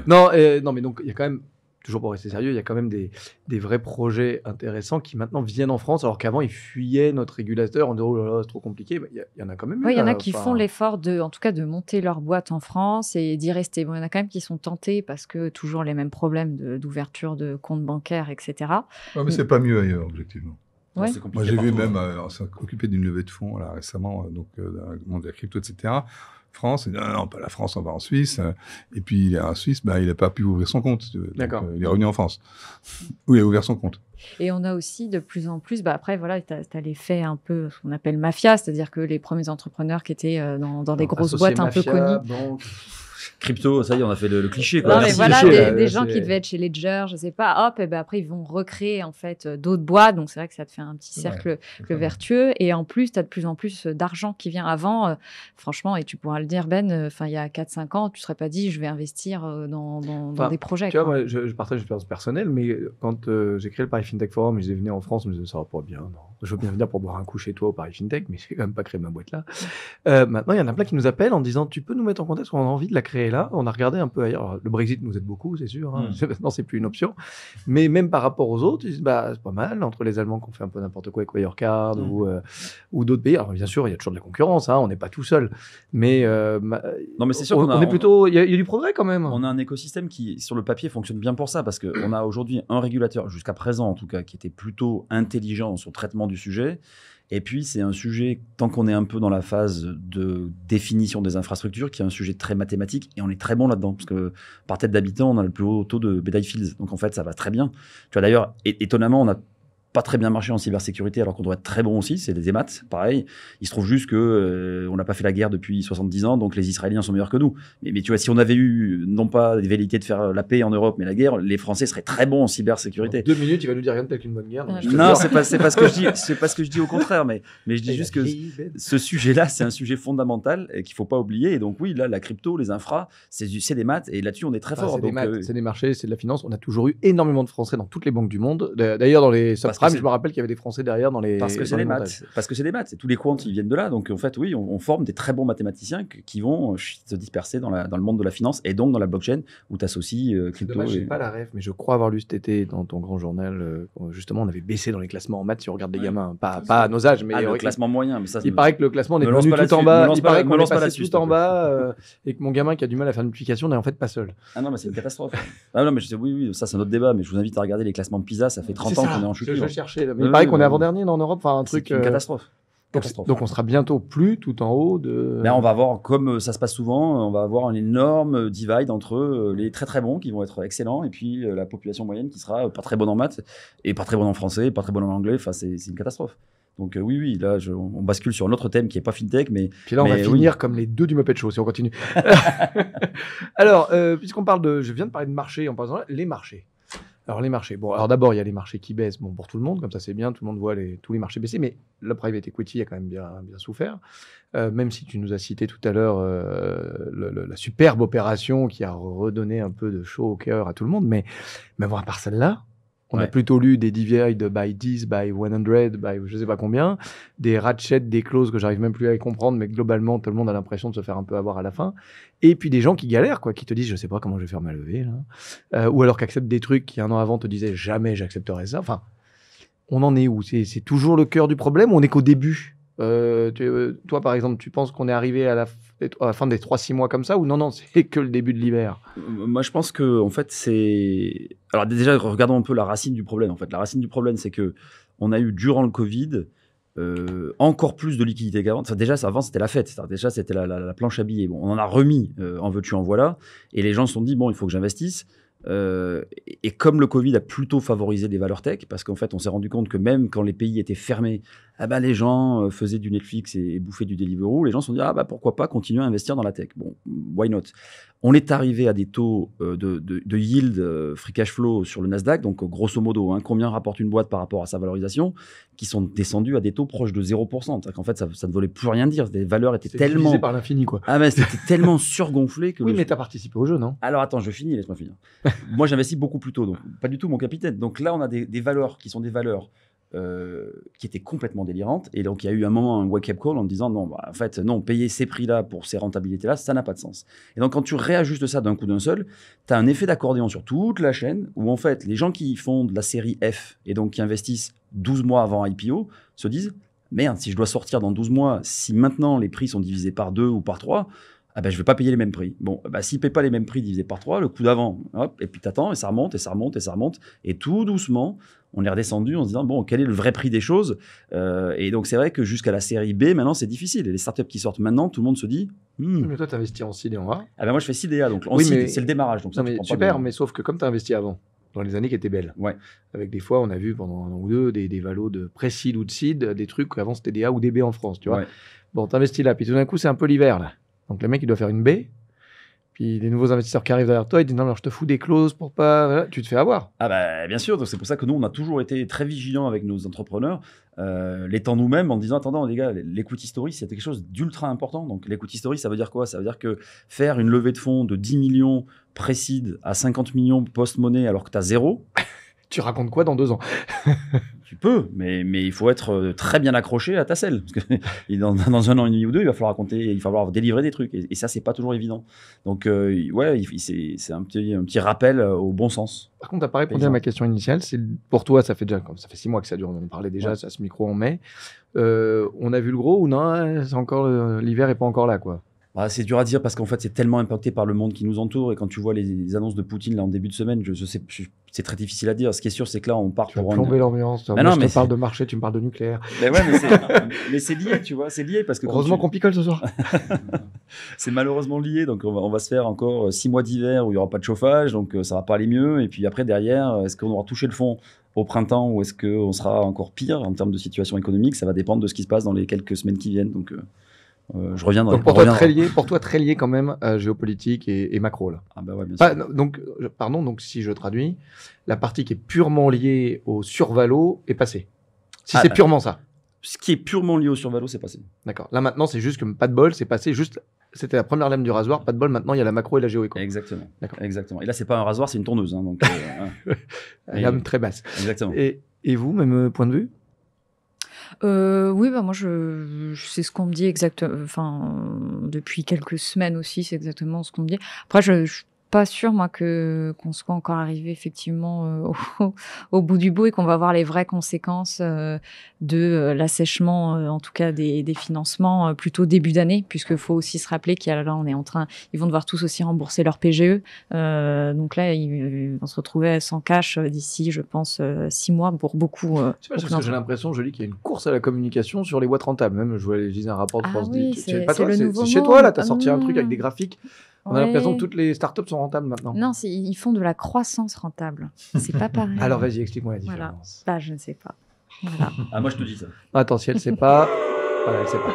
Non, mais donc il y a quand même, toujours pour rester sérieux, il y a quand même des vrais projets intéressants qui maintenant viennent en France, alors qu'avant ils fuyaient notre régulateur en disant oh là là, c'est trop compliqué. Mais il y en a quand même. Oui, il y en a qui font l'effort en tout cas de monter leur boîte en France et d'y rester. Bon, il y en a quand même qui sont tentés parce que toujours les mêmes problèmes d'ouverture de comptes bancaires, etc. Ouais, mais c'est pas mieux ailleurs, objectivement. Ouais. Moi, j'ai vu même, on s'est occupé d'une levée de fonds là, récemment, dans le monde de la crypto, etc. France, il dit non, pas la France, on va en Suisse. Et puis il est en Suisse, il n'a pas pu ouvrir son compte. D'accord. Il est revenu en France, où il a ouvert son compte. Et on a aussi de plus en plus, après, voilà, tu as l'effet un peu, ce qu'on appelle mafia, c'est-à-dire que les premiers entrepreneurs qui étaient dans des grosses boîtes un peu connues. Crypto, ça y est, on a fait le cliché. Quoi. Non, mais voilà, des gens qui devaient être chez Ledger, je sais pas, hop, et ben après, ils vont recréer en fait d'autres boîtes. Donc, c'est vrai que ça te fait un petit cercle vertueux. Et en plus, tu as de plus en plus d'argent qui vient avant. Franchement, et tu pourras le dire, Ben, il y a 4-5 ans, tu ne serais pas dit, je vais investir dans des projets. Tu vois, moi, je partage une expérience personnelle, mais quand j'ai créé le Paris FinTech Forum et je venais en France, je me disais, ça va pas bien. Non. Je veux bien venir pour boire un coup chez toi au Paris FinTech, mais j'ai quand même pas créé ma boîte là. Maintenant, il y en a plein qui nous appellent en disant, tu peux nous mettre en contact, on a envie de la créer là. On a regardé un peu ailleurs. Alors, le Brexit nous aide beaucoup, c'est sûr. Hein. Maintenant, c'est plus une option. Mais même par rapport aux autres, ils disent, c'est pas mal. Entre les Allemands qui ont fait un peu n'importe quoi avec Wirecard ou d'autres pays. Alors, bien sûr, il y a toujours de la concurrence. Hein, on n'est pas tout seul. Mais, non, mais c'est sûr on est plutôt. Il y a du progrès quand même. On a un écosystème qui, sur le papier, fonctionne bien pour ça. Parce qu'on a aujourd'hui un régulateur, jusqu'à présent en tout cas, qui était plutôt intelligent dans son traitement du sujet. Et puis, c'est un sujet, tant qu'on est un peu dans la phase de définition des infrastructures, qui est un sujet très mathématique, et on est très bon là-dedans, parce que par tête d'habitant, on a le plus haut taux de médailles Fields. Donc, en fait, ça va très bien. Tu vois, d'ailleurs, étonnamment, on n'a pas très bien marché en cybersécurité, alors qu'on doit être très bon aussi, c'est des EMAT, pareil. Il se trouve juste que on n'a pas fait la guerre depuis 70 ans, donc les Israéliens sont meilleurs que nous. Mais tu vois, si on avait eu, non pas des velléités de faire la paix en Europe, mais la guerre, les Français seraient très bons en cybersécurité. En 2 minutes, il va nous dire rien de tel qu'une bonne guerre. Non, c'est pas ce que je dis, c'est pas ce que je dis, au contraire, mais je dis juste que ce sujet-là, c'est un sujet fondamental et qu'il faut pas oublier. Et donc oui, là, la crypto, les infras, c'est des maths, et là-dessus, on est très fort. C'est des maths, c'est des marchés, c'est de la finance. On a toujours eu énormément de Français dans toutes les banques du monde. D'ailleurs, dans les subprimes, je me rappelle qu'il y avait des Français derrière dans les. Parce que c'est des maths. Parce que c'est des maths. Tous les quants, ils viennent de là. Donc en fait, oui, on forme des très bons mathématiciens qui vont se disperser dans le monde de la finance et donc dans la blockchain où tu associes crypto. Dommage, j'ai pas la ref, mais je crois avoir lu cet été dans ton grand journal. Justement, on avait baissé dans les classements en maths si on regarde des gamins, pas à nos âges, mais le classement moyen. Mais ça, il paraît que le classement est devenu tout en bas. Il paraît qu'on est passé tout en bas et que mon gamin qui a du mal à faire une multiplication n'est en fait pas seul. Ah non, mais c'est une catastrophe. Ah non, mais oui, ça c'est un autre débat. Mais je vous invite à regarder les classements de PISA. Ça fait 30 ans qu'on est en chute. Je cherchais. Il paraît qu'on est avant-dernier en Europe. Enfin, un truc. C'est une catastrophe. Donc on sera bientôt plus tout en haut de. Mais on va avoir, comme ça se passe souvent, on va avoir un énorme divide entre les très très bons qui vont être excellents et puis la population moyenne qui sera pas très bonne en maths et pas très bonne en français, pas très bonne en anglais. Enfin, c'est une catastrophe. Donc oui, là, on bascule sur un autre thème qui n'est pas FinTech, mais... Puis là, on va finir comme les deux du Muppet Show, si on continue. Alors, puisqu'on parle de... Je viens de parler de marché, en parlant les marchés. Alors les marchés. Bon, alors d'abord, il y a les marchés qui baissent. Bon, pour tout le monde, comme ça c'est bien, tout le monde voit tous les marchés baisser. Mais le private equity a quand même bien souffert. Même si tu nous as cité tout à l'heure la superbe opération qui a redonné un peu de chaud au cœur à tout le monde. Mais bon, à part celle-là, on a plutôt lu des divide by 10, by 100, by je sais pas combien, des ratchets, des clauses que j'arrive même plus à les comprendre, mais globalement, tout le monde a l'impression de se faire un peu avoir à la fin. Et puis des gens qui galèrent, quoi, qui te disent, je sais pas comment je vais faire ma levée, là. Ou alors qui acceptent des trucs qui un an avant te disaient, jamais j'accepterais ça. Enfin, on en est où? C'est toujours le cœur du problème ou on est qu'au début? Toi, par exemple, tu penses qu'on est arrivé à la fin des 3-6 mois comme ça ou non, c'est que le début de l'hiver? Moi, je pense que en fait, c'est. Alors déjà, regardons un peu la racine du problème. En fait, la racine du problème, c'est que on a eu durant le Covid encore plus de liquidités qu'avant. Enfin, déjà, avant, c'était la fête. Déjà, c'était la planche à billets. Bon, on en a remis en veux-tu, en voilà. Et les gens se sont dit, bon, il faut que j'investisse. Et comme le Covid a plutôt favorisé les valeurs tech, parce qu'en fait, on s'est rendu compte que même quand les pays étaient fermés, les gens faisaient du Netflix et bouffaient du Deliveroo. Les gens se sont dit, pourquoi pas continuer à investir dans la tech. Bon, why not? On est arrivé à des taux de yield free cash flow sur le Nasdaq, donc grosso modo, combien rapporte une boîte par rapport à sa valorisation, qui sont descendus à des taux proches de 0%. C'est-à-dire qu'en fait, ça ne voulait plus rien dire. Les valeurs étaient tellement... divisé par l'infini, quoi. Mais c'était tellement surgonflé que... Oui, mais tu as participé au jeu, non? Alors attends, je finis, laisse-moi finir. Moi, j'investis beaucoup plus tôt, donc pas du tout mon capitaine. Donc là, on a des valeurs qui sont des valeurs qui étaient complètement délirantes. Et donc, il y a eu un moment, un wake-up call en disant non, en fait, non, payer ces prix-là pour ces rentabilités-là, ça n'a pas de sens. Et donc, quand tu réajustes ça d'un coup d'un seul, tu as un effet d'accordéon sur toute la chaîne où, en fait, les gens qui font de la série F et donc qui investissent 12 mois avant IPO se disent merde, si je dois sortir dans 12 mois, si maintenant les prix sont divisés par 2 ou par 3, je ne vais pas payer les mêmes prix. Bon, s'ils ne paient pas les mêmes prix divisés par 3, le coup d'avant, hop, et puis tu attends, et ça remonte, et ça remonte, et ça remonte. Et tout doucement, on est redescendu en se disant, bon, quel est le vrai prix des choses? Et donc, c'est vrai que jusqu'à la série B, maintenant, c'est difficile. Et les startups qui sortent maintenant, tout le monde se dit... Mais toi, tu investis en seed et en A. Moi, je fais seed et A. Donc, c'est le démarrage. Donc, non, mais super, mais sauf que comme tu as investi avant, dans les années qui étaient belles, avec des fois, on a vu pendant un an ou deux des valos de pré-seed ou de seed, des trucs qu'avant, c'était des A ou des B en France, tu vois. Bon, tu investis là, puis tout d'un coup, c'est un peu l'hiver, là. Donc, le mec, il doit faire une B. Puis, des nouveaux investisseurs qui arrivent derrière toi, ils disent non, alors je te fous des clauses pour pas. Tu te fais avoir. Bien sûr. Donc, c'est pour ça que nous, on a toujours été très vigilants avec nos entrepreneurs, l'étant nous-mêmes, en disant attendez, les gars, l'equity story, c'est quelque chose d'ultra important. Donc, l'equity story, ça veut dire quoi? Ça veut dire que faire une levée de fonds de 10 millions pré-seed à 50 millions post-monnaie alors que tu as zéro. Tu racontes quoi dans 2 ans? Tu peux, mais il faut être très bien accroché à ta selle. Parce que dans un an et demi ou deux, il va falloir délivrer des trucs. Et ça, c'est pas toujours évident. Donc, c'est un petit rappel au bon sens. Par contre, tu n'as pas répondu à ma question initiale. Pour toi, ça fait 6 mois que ça dure. On en parlait déjà à ce micro en mai. On a vu le gros ou non? C'est encore l'hiver n'est pas encore là, quoi. C'est dur à dire parce qu'en fait, c'est tellement impacté par le monde qui nous entoure. Et quand tu vois les annonces de Poutine là, en début de semaine, je sais, c'est très difficile à dire. Ce qui est sûr, c'est que là, on part pour plomber l'ambiance. Je te parle de marché, tu me parles de nucléaire. Mais c'est lié, tu vois. C'est lié parce que heureusement qu'on picole ce soir. C'est malheureusement lié. Donc, on va se faire encore 6 mois d'hiver où il n'y aura pas de chauffage. Donc, ça ne va pas aller mieux. Et puis après, derrière, est-ce qu'on aura touché le fond au printemps ou est-ce qu'on sera encore pire en termes de situation économique? Ça va dépendre de ce qui se passe dans les quelques semaines qui viennent. Donc, je reviendrai. Donc pour toi, très lié quand même à géopolitique et macro là. Bien sûr. Donc si je traduis, la partie qui est purement liée au survalo est passée. Si c'est purement ça. Ce qui est purement lié au survalo, c'est passé. D'accord. Là maintenant, c'est juste que pas de bol, c'est passé juste. C'était la première lame du rasoir, pas de bol. Maintenant, il y a la macro et la géoéco. Exactement. D'accord. Exactement. Et là, c'est pas un rasoir, c'est une tondeuse. Donc, lame très basse. Exactement. Et vous, même point de vue? Oui, moi, c'est ce qu'on me dit exactement. Enfin, depuis quelques semaines aussi, c'est exactement ce qu'on me dit. Après, je suis pas sûre, moi, qu'on soit encore arrivé effectivement au bout du bout et qu'on va voir les vraies conséquences de l'assèchement, en tout cas des financements, plutôt début d'année, puisqu'il faut aussi se rappeler qu'ils vont devoir tous aussi rembourser leur PGE. Donc là, ils vont se retrouver sans cash d'ici, je pense, 6 mois pour beaucoup. C'est pas parce que j'ai l'impression, je lis qu'il y a une course à la communication sur les boîtes rentables. Même, je lisais un rapport de France. C'est chez toi, là, tu as sorti un truc avec des graphiques. On a l'impression que toutes les startups sont rentables maintenant. Non, ils font de la croissance rentable. C'est pas pareil. Alors vas-y, explique-moi la différence. Voilà. Je ne sais pas. Voilà. Moi, je te dis ça. Attends, si elle ne sait pas... Voilà, elle ne sait pas.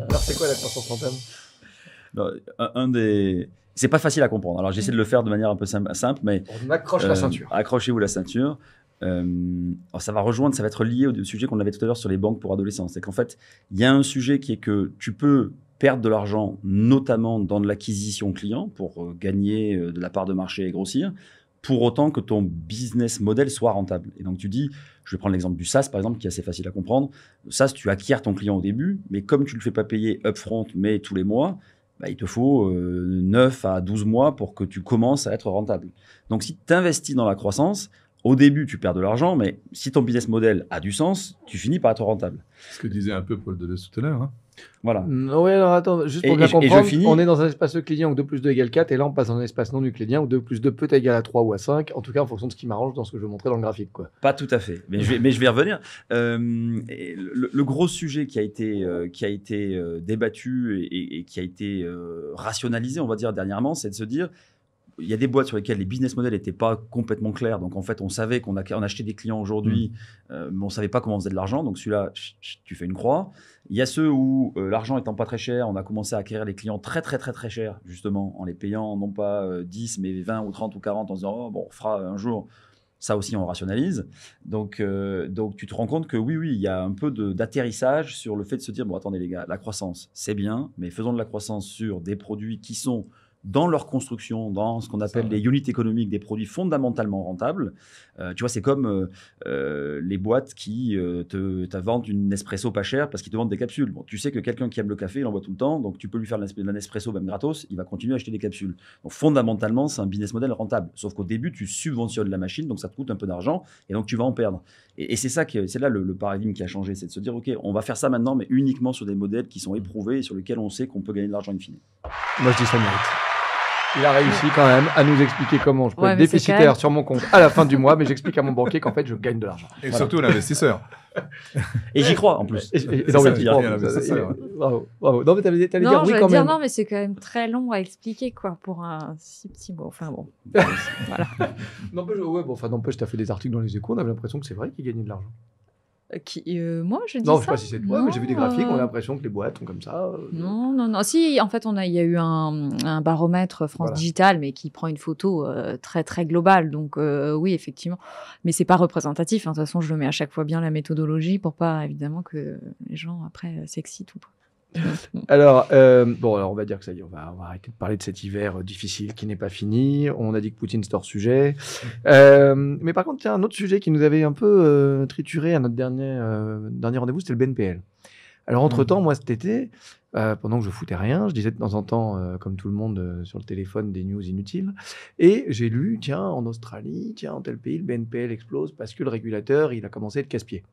Alors, c'est quoi la croissance rentable? Non, c'est pas facile à comprendre. Alors j'essaie de le faire de manière un peu simple, mais On accroche la ceinture. accrochez-vous la ceinture. Alors ça va être lié au sujet qu'on avait tout à l'heure sur les banques pour adolescents. C'est qu'en fait, il y a un sujet qui est que tu peux perdre de l'argent, notamment dans de l'acquisition client, pour gagner de la part de marché et grossir, pour autant que ton business model soit rentable. Et donc tu dis, je vais prendre l'exemple du SaaS par exemple, qui est assez facile à comprendre. Le SaaS, tu acquiers ton client au début, mais comme tu ne le fais pas payer upfront, mais tous les mois, il te faut 9 à 12 mois pour que tu commences à être rentable. Donc si tu investis dans la croissance, au début, tu perds de l'argent, mais si ton business model a du sens, tu finis par être rentable. Ce que disait un peu Paul Deleuze tout à l'heure. Hein. Voilà. Oui, alors attends, juste pour Et bien je comprendre, finis. on est dans un espace euclidien où 2 plus 2 égale 4, et là on passe dans un espace non euclidien où 2 plus 2 peut être égal à 3 ou à 5, en tout cas en fonction de ce qui m'arrange dans ce que je veux montrer dans le graphique. Quoi. Pas tout à fait, mais je vais y revenir. Et le gros sujet qui a été débattu et qui a été rationalisé, on va dire, dernièrement, c'est de se dire, il y a des boîtes sur lesquelles les business models n'étaient pas complètement clairs. Donc, en fait, on savait qu'on achetait des clients aujourd'hui, mais on ne savait pas comment on faisait de l'argent. Donc, celui-là, tu fais une croix. Il y a ceux où, l'argent étant pas très cher, on a commencé à acquérir les clients très, très, très, très chers, justement, en les payant non pas 10, mais 20 ou 30 ou 40, en se disant, oh, bon, on fera un jour. Ça aussi, on rationalise. Donc, tu te rends compte que oui, il y a un peu d'atterrissage sur le fait de se dire, bon, attendez les gars, la croissance, c'est bien, mais faisons de la croissance sur des produits qui sont dans leur construction, dans ce qu'on appelle les unités économiques, des produits fondamentalement rentables. Tu vois, c'est comme les boîtes qui te vendent une Nespresso pas chère parce qu'ils te vendent des capsules. Bon, tu sais que quelqu'un qui aime le café, il en boit tout le temps, donc tu peux lui faire de la Nespresso même gratos, il va continuer à acheter des capsules. Donc fondamentalement, c'est un business model rentable. Sauf qu'au début, tu subventionnes la machine, donc ça te coûte un peu d'argent, et donc tu vas en perdre. Et c'est là le paradigme qui a changé, c'est de se dire, OK, on va faire ça maintenant, mais uniquement sur des modèles qui sont éprouvés et sur lesquels on sait qu'on peut gagner de l'argent in fine. Moi je dis ça mérite. Il a réussi quand même à nous expliquer comment je peux être mais c'est déficitaire quand sur mon compte à la fin du mois, mais j'explique à mon banquier qu'en fait je gagne de l'argent. Et surtout l'investisseur. Et j'y crois en plus. Et C'est non, ça mais qui tu est crois, bien, l'investisseur, ouais. Bravo. Non, mais t'allais dire Non, oui j'allais quand dire même. non, mais c'est quand même très long à expliquer, quoi, pour un si petit mot. Enfin bon. Voilà. N'empêche, t'as fait des articles dans les Échos, on avait l'impression que c'est vrai qu'ils gagnaient de l'argent. Moi, je dis Non, ça. je sais pas si c'est toi, mais j'ai vu des graphiques, on a Non. l'impression que les boîtes sont comme ça. Non. Si, en fait, il y a eu un baromètre France Voilà. Digital, mais qui prend une photo très, très globale. Donc, oui, effectivement. Mais c'est pas représentatif. Hein. De toute façon, je le mets à chaque fois bien la méthodologie pour pas, évidemment, que les gens, après, s'excitent ou pas. Alors, on va dire que ça y est, on va arrêter de parler de cet hiver difficile qui n'est pas fini. On a dit que Poutine c'était hors sujet. Mais par contre, tiens, un autre sujet qui nous avait un peu trituré à notre dernier rendez-vous, c'était le BNPL. Alors, entre-temps, moi, cet été, pendant que je foutais rien, je disais de temps en temps, comme tout le monde, sur le téléphone, des news inutiles. Et j'ai lu, tiens, en Australie, tiens, en tel pays, le BNPL explose parce que le régulateur, il a commencé à être casse-pied.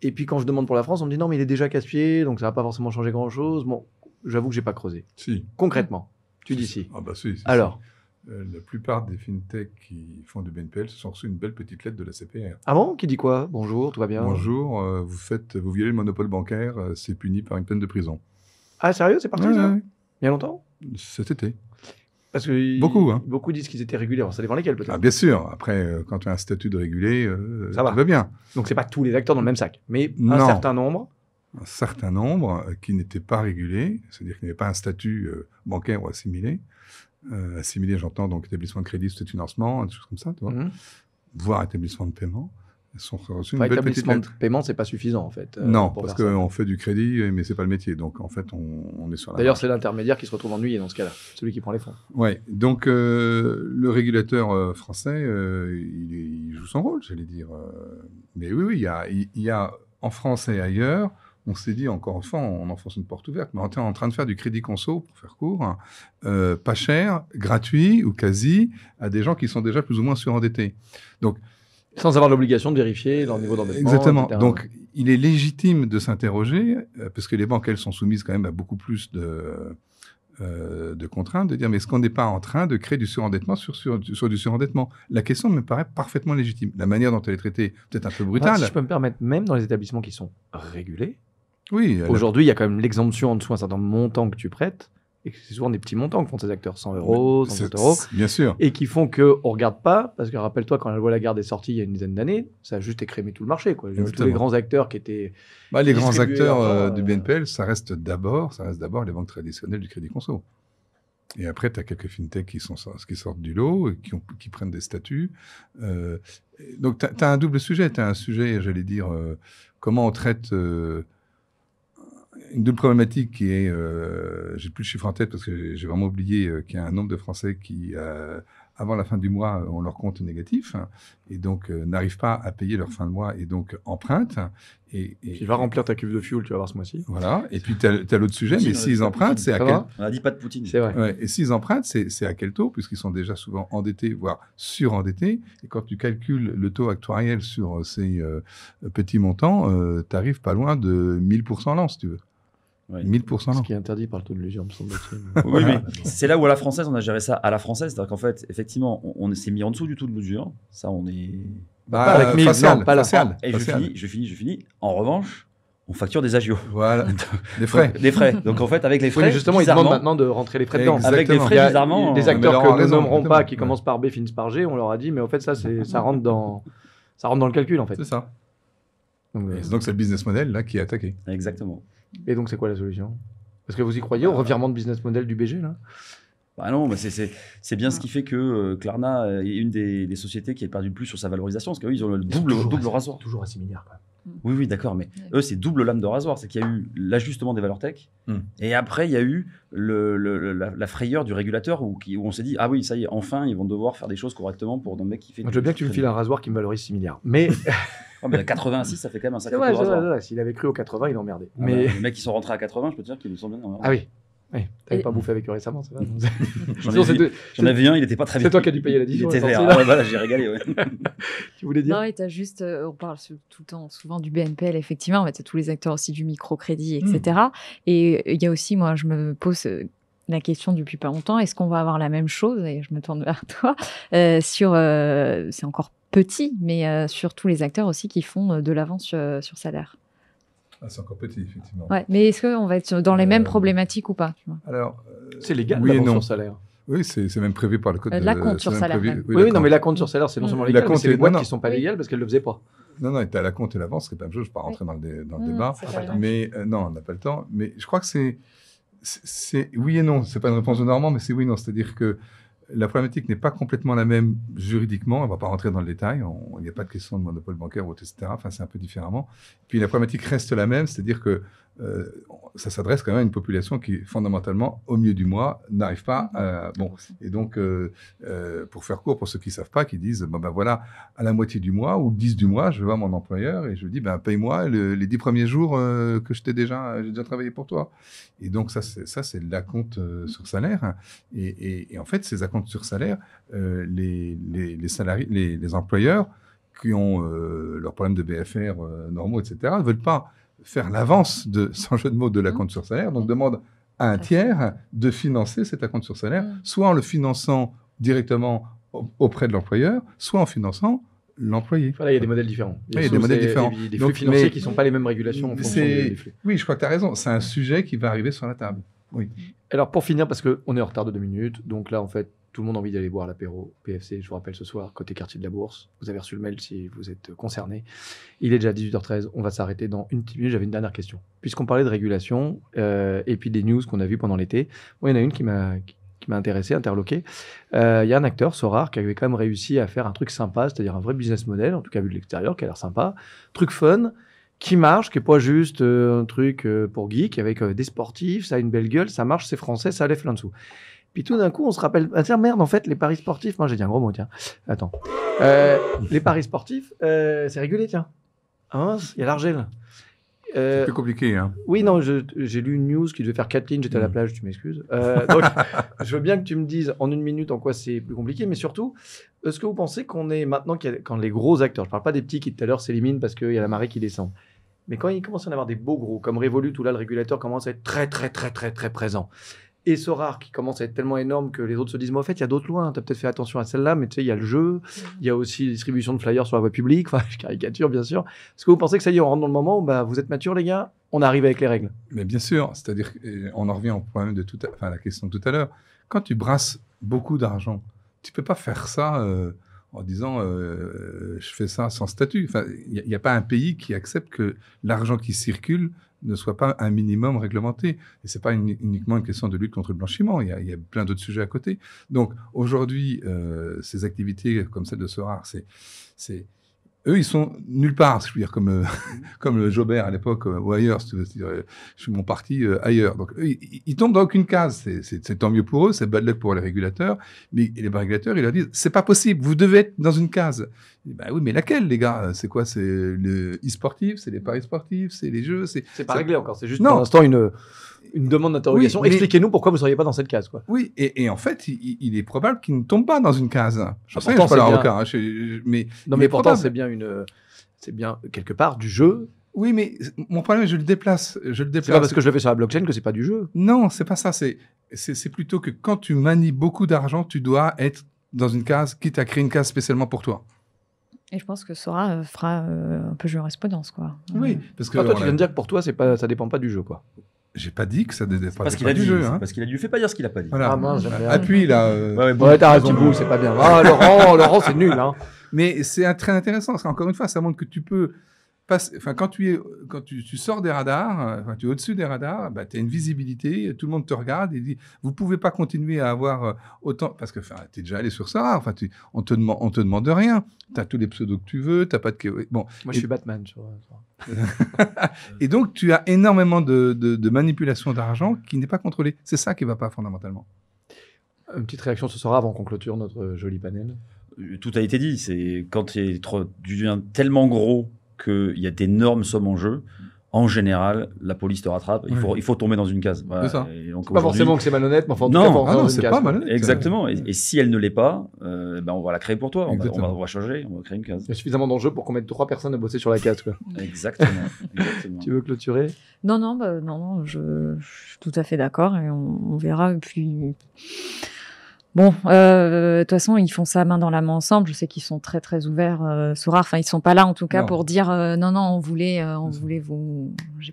Et puis quand je demande pour la France, on me dit non, mais il est déjà casse-pied, donc ça va pas forcément changer grand-chose. Bon, j'avoue que j'ai pas creusé. Si. Concrètement, tu dis si. Ah bah si. Alors, la plupart des fintechs qui font du BNPL se sont reçus une belle petite lettre de la CPR. ah bon, qui dit quoi? Bonjour, tout va bien? Bonjour, vous violez le monopole bancaire, c'est puni par une peine de prison. Ah sérieux, c'est parti Ouais, ça? ouais. Il y a longtemps? Cet été. Parce que Beaucoup, hein. Beaucoup disent qu'ils étaient régulés. Alors, ça dépend lesquels peut-être. Ah, bien sûr, après, quand tu as un statut de régulé, Ça va. tout va bien. Donc c'est pas tous les acteurs dans le même sac, mais un Non. certain nombre. Un certain nombre qui n'étaient pas régulés, c'est-à-dire qu'il n'y avait pas un statut bancaire ou assimilé. Assimilé, j'entends donc établissement de crédit, société de financement, des choses comme ça, tu vois, voire établissement de paiement. Ils sont reçus une Enfin, belle petite établissement de lettre. paiement, c'est pas suffisant en fait. Non, pour parce faire ça. qu'on fait du crédit, mais c'est pas le métier. Donc, en fait, on est sur la D'ailleurs, marge. c'est l'intermédiaire qui se retrouve ennuyé dans ce cas-là, celui qui prend les fonds. Ouais. Donc, le régulateur français, il joue son rôle, j'allais dire. Mais oui, il y a en France et ailleurs, on s'est dit, encore une fois, on enfonce une porte ouverte, mais on est en train de faire du crédit conso, pour faire court, hein, pas cher, gratuit ou quasi, à des gens qui sont déjà plus ou moins surendettés. Donc, Sans avoir l'obligation de vérifier leur niveau d'endettement. exactement. etc. Donc, il est légitime de s'interroger, parce que les banques, elles, sont soumises quand même à beaucoup plus de contraintes, de dire, mais est-ce qu'on n'est pas en train de créer du surendettement sur du surendettement? La question me paraît parfaitement légitime. La manière dont elle est traitée, peut-être un peu brutale. Si je peux me permettre, même dans les établissements qui sont régulés, Oui, aujourd'hui, il y a quand même l'exemption en dessous un certain montant que tu prêtes et que c'est souvent des petits montants que font ces acteurs, 100 euros, 150 euros, Bien sûr. et qui font qu'on ne regarde pas, parce que rappelle-toi, quand la loi Lagarde est sortie il y a une dizaine d'années, ça a juste écrémé tout le marché. Quoi. Tous les Exactement. grands acteurs qui étaient... Bah, les grands distribués acteurs avant, du BNPL, ça reste d'abord les banques traditionnelles du crédit conso. Et après, tu as quelques fintechs qui sortent du lot, et qui prennent des statuts. Donc, tu as un double sujet. Tu as un sujet, j'allais dire, comment on traite une double problématique qui est, j'ai plus le chiffre en tête parce que j'ai vraiment oublié qu'il y a un nombre de Français qui, avant la fin du mois, ont leur compte négatif et donc n'arrivent pas à payer leur fin de mois et donc empruntent. Tu vas remplir ta cuve de fuel, tu vas voir ce mois-ci. Voilà. Et puis, tu as l'autre sujet, mais Poutine, s'ils empruntent, c'est à Ça quel... va On a dit pas de Poutine. C'est vrai. Ouais, et s'ils empruntent, c'est à quel taux? Puisqu'ils sont déjà souvent endettés, voire surendettés. Et quand tu calcules le taux actuariel sur ces petits montants, tu arrives pas loin de 1000% l'an, si tu veux. Ouais. 1000% Ce l'an. qui est interdit par le taux de l'usure, me semble-t-il. Oui, mais c'est là où à la française, on a géré ça à la française. C'est-à-dire qu'en fait, effectivement, on s'est mis en dessous du tout de l'usure. Ça, on est. Bah, Pas avec 1000, facial, non, pas la facial, Et facial. je finis. En revanche, on facture des agios. Voilà, des frais. Des frais. Donc en fait, avec les Oui, frais. mais justement, ils bizarrement, demandent maintenant de rentrer les frais dedans. Exactement. avec les Il y frais, a bizarrement. des mais acteurs leur que nous raison, nommerons pas, exactement. qui commencent par B, finissent par G, on leur a dit, mais en fait, ça rentre dans le calcul, en fait. C'est ça. Donc, Et donc, c'est le business model là, qui est attaqué. Exactement. et donc, c'est quoi la solution? Parce que vous y croyez au revirement de business model du BG, là? Bah non, mais c'est bien ce qui fait que Klarna est une des sociétés qui a perdu le plus sur sa valorisation, parce qu'eux, ils ont le double rasoir. Toujours à 6 milliards, quoi. Oui, d'accord, mais eux, c'est double lame de rasoir. C'est qu'il y a eu l'ajustement des valeurs tech, et après, il y a eu la frayeur du régulateur où on s'est dit, ah oui, ça y est, enfin, ils vont devoir faire des choses correctement pour un mec qui fait. Moi, je veux bien que tu me files un rasoir qui me valorise 6 milliards. Mais Oh, mais à 86, ça fait quand même un c'est sacré vrai, coup de rasoir. c'est vrai. S'il avait cru au 80, il emmerdait. Ah Mais... bah, les mecs qui sont rentrés à 80, je peux te dire qu'ils nous sont bien. Ah oui. T'avais Et- pas bouffé avec eux récemment, c'est vrai. J'en Sinon, ai vu- J'en avais vu un, il était pas très bien. C'est toi qui as dû payer la Il division. était la vert. sortie, là. Ah ouais, voilà, j'ai régalé. Ouais. Tu voulais dire? Non, et t'as juste, on parle tout le temps souvent du BNPL, effectivement, mais t'as tous les acteurs aussi du microcrédit, etc. Et il y a aussi, moi, je me pose la question depuis pas longtemps, est-ce qu'on va avoir la même chose, et je me tourne vers toi, sur, c'est encore petit, mais sur tous les acteurs aussi qui font de l'avance sur salaire. Ah, c'est encore petit, effectivement. Ouais, mais est-ce qu'on va être dans les mêmes problématiques ou pas, tu vois? Alors, C'est légal, oui et l'avance non. sur salaire. Oui, c'est même prévu par le code De de l'acompte sur c'est même salaire, prévu- même. Oui, non, l'acompte. mais la compte sur salaire, c'est non seulement Mm. légal, mais L'acompte c'est les est- boîtes non, qui non. sont pas Oui. légales parce qu'elles le faisaient pas. Non, tu as la compte et l'avance, c'est pas la même chose. Je ne vais pas rentrer dans le débat. c'est pas le même. Mais non, on n'a pas le temps. Mais je crois que c'est oui et non. C'est pas une réponse de Normand, mais c'est oui et non. C'est-à-dire que la problématique n'est pas complètement la même juridiquement. On ne va pas rentrer dans le détail. Il n'y a pas de question de monopole bancaire, etc. Enfin, c'est un peu différemment. Puis la problématique reste la même, c'est-à-dire que ça s'adresse quand même à une population qui, fondamentalement, au milieu du mois, n'arrive pas à... Bon, et donc, pour faire court, pour ceux qui ne savent pas, qui disent, bon, ben voilà, à la moitié du mois ou le 10 du mois, je vais voir mon employeur et je lui dis, ben, paye-moi les 10 premiers jours que j'ai déjà travaillé pour toi. Et donc, ça, c'est l'acompte sur salaire. Et en fait, ces acomptes sur salaire, les salariés, les employeurs qui ont leurs problèmes de BFR normaux, etc., ne veulent pas faire l'avance, sans jeu de mots, de l'acompte sur salaire, donc demandent à un tiers de financer cet acompte sur salaire, soit en le finançant directement auprès de l'employeur, soit en finançant l'employé. Voilà, il y a des modèles différents. Oui, il y a des modèles différents. Des flux Donc, financiers mais- qui ne sont pas les mêmes régulations en fonction C'est- des flux. Oui, je crois que tu as raison. C'est un sujet qui va arriver sur la table. Oui. Alors, pour finir, parce qu'on est en retard de 2 minutes, donc là, en fait, tout le monde a envie d'aller boire l'apéro PFC, je vous rappelle, ce soir, côté quartier de la Bourse. Vous avez reçu le mail si vous êtes concerné. Il est déjà 18h13, on va s'arrêter dans une petite minute. J'avais une dernière question. Puisqu'on parlait de régulation et puis des news qu'on a vues pendant l'été, moi, il y en a une qui m'a intéressé, interloqué. Il y a un acteur, Sorar, qui avait quand même réussi à faire un truc sympa, c'est-à-dire un vrai business model, en tout cas vu de l'extérieur, qui a l'air sympa. Truc fun, qui marche, qui n'est pas juste un truc pour geek, avec des sportifs, ça a une belle gueule, ça marche, c'est français, ça lève plein de sous. Puis tout d'un coup, on se rappelle, ah, tiens, merde, en fait, les paris sportifs, moi j'ai dit un gros mot, tiens, attends. Les paris sportifs, c'est régulé, tiens. Ah mince, il y a l'argel. C'est plus compliqué. Hein. Oui, non, j'ai lu une news qui devait faire 4 lignes, j'étais à la plage, tu m'excuses. Donc, je veux bien que tu me dises en une minute en quoi c'est plus compliqué, mais surtout, est-ce que vous pensez qu'on est maintenant, quand les gros acteurs, je ne parle pas des petits qui tout à l'heure s'éliminent parce qu'il y a la marée qui descend, mais quand il commence à y en avoir des beaux gros, comme Revolut, où là le régulateur commence à être très, très, très, très, très présent, et Sorare qui commence à être tellement énorme que les autres se disent, mais en fait, il y a d'autres lois, tu as peut-être fait attention à celle-là, mais tu sais, il y a le jeu, il y a aussi la distribution de flyers sur la voie publique, enfin, je caricature bien sûr. Est-ce que vous pensez que ça y est, on rentre dans le moment où vous êtes matures les gars, on arrive avec les règles? Mais bien sûr, c'est-à-dire, on en revient au problème de la question de tout à l'heure. Quand tu brasses beaucoup d'argent, tu peux pas faire ça en disant je fais ça sans statut. Enfin, il n'y a pas un pays qui accepte que l'argent qui circule ne soit pas un minimum réglementé. Et c'est pas uniquement une question de lutte contre le blanchiment. Il y a plein d'autres sujets à côté. Donc aujourd'hui, ces activités comme celle de Sorare, eux, ils sont nulle part, je veux dire, comme le Jobert à l'époque, ou ailleurs, si tu veux dire, je suis mon parti ailleurs. Donc, eux, ils tombent dans aucune case. C'est tant mieux pour eux, c'est bad luck pour les régulateurs. Mais les régulateurs, ils leur disent, c'est pas possible, vous devez être dans une case. Ben oui, mais laquelle, les gars? C'est quoi? C'est le e-sportif, c'est les paris sportifs, c'est les jeux, c'est pas réglé encore, c'est juste non. pour l'instant une demande d'interrogation. Oui, Expliquez-nous pourquoi vous ne seriez pas dans cette case, quoi. Oui, et en fait, il est probable qu'il ne tombe pas dans une case. Je sais, je Pourtant, suis pas c'est l'avocat, mais Non, mais pourtant, c'est bien quelque part du jeu. Oui, mais mon problème, je le déplace. C'est pas parce que je le fais sur la blockchain que c'est pas du jeu. Non, c'est pas ça. C'est plutôt que quand tu manies beaucoup d'argent, tu dois être dans une case, quitte à créer une case spécialement pour toi. Et je pense que Sora fera un peu jurisprudence, quoi. Oui, parce que toi, tu viens de dire que pour toi, ça dépend pas du jeu, quoi. J'ai pas dit que ça dépend Parce qu'il a du dit, jeu. Hein. parce qu'il a dit, fais pas dire ce qu'il a pas dit. Voilà. Ah mince, j'aime bien. Appuie là. Ouais, t'arrêtes, Thibaut, c'est pas bien. Ah, Laurent, c'est nul, hein. Mais c'est très intéressant, parce qu'encore une fois, ça montre que tu peux passer. Enfin, quand tu sors des radars, tu es au-dessus des radars, tu as une visibilité, tout le monde te regarde et dit, vous pouvez pas continuer à avoir autant, parce que tu es déjà allé sur ça, on te demande rien. Tu as tous les pseudos que tu veux, tu n'as pas de. Bon. Moi, je suis Batman. Et donc, tu as énormément de manipulation d'argent qui n'est pas contrôlée. C'est ça qui ne va pas fondamentalement. Une petite réaction ce soir avant qu'on clôture notre joli panel. Tout a été dit. C'est quand tu deviens tellement gros qu'il y a d'énormes sommes en jeu. En général, la police te rattrape. Il faut tomber dans une case. Voilà. C'est ça. Et donc, pas forcément que c'est malhonnête, mais enfin, en tout cas, non, c'est pas malhonnête. Exactement. Et si elle ne l'est pas, on va la créer pour toi. On va changer, on va créer une case. Il y a suffisamment d'enjeux pour qu'on mette 3 personnes à bosser sur la case, quoi. Exactement. Tu veux clôturer? Non, je suis tout à fait d'accord et on verra. Et puis. Bon, de toute façon, ils font ça main dans la main ensemble. Je sais qu'ils sont très très ouverts, Sorare. Enfin, ils sont pas là en tout cas pour dire non, on voulait vous. J'ai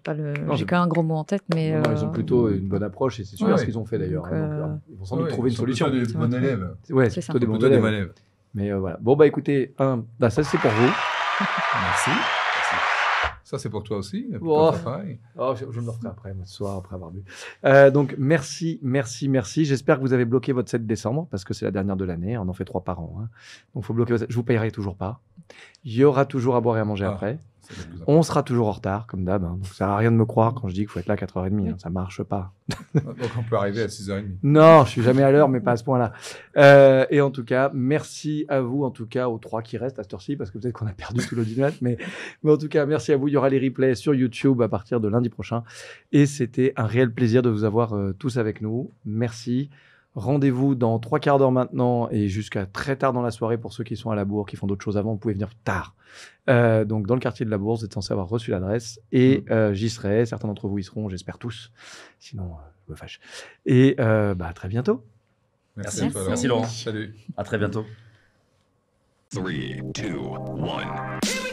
qu'un gros mot en tête, mais non, ils ont plutôt une bonne approche et c'est super ce qu'ils ont fait d'ailleurs. Donc, ils vont sans doute trouver une solution. Des bons élèves. Ouais, c'est plutôt des bons élèves. Mais voilà. Bon écoutez, ça c'est pour vous. Merci. Ça, c'est pour toi aussi. Je me le referai après, ce soir, après avoir bu. Donc, merci. J'espère que vous avez bloqué votre 7 décembre, parce que c'est la dernière de l'année. On en fait 3 par an. Hein. Donc, il faut bloquer votre 7. Je vous payerai toujours pas. Il y aura toujours à boire et à manger après. On sera toujours en retard, comme d'hab. Hein. Donc, ça sert à rien de me croire quand je dis qu'il faut être là à 4h30. Hein. Ça marche pas. Donc, on peut arriver à 6h30. Non, je suis jamais à l'heure, mais pas à ce point-là. Et en tout cas, merci à vous, en tout cas, aux 3 qui restent à cette heure-ci, parce que peut-être qu'on a perdu tout l'audimat. Mais en tout cas, merci à vous. Il y aura les replays sur YouTube à partir de lundi prochain. Et c'était un réel plaisir de vous avoir tous avec nous. Merci. Rendez-vous dans 3 quarts d'heure maintenant et jusqu'à très tard dans la soirée pour ceux qui sont à la Bourse, qui font d'autres choses avant. Vous pouvez venir tard. Donc, dans le quartier de la Bourse, vous êtes censé avoir reçu l'adresse et j'y serai. Certains d'entre vous y seront, j'espère tous. Sinon, je me fâche. Et à très bientôt. Merci Laurent. Salut. À très bientôt. 3, 2, 1.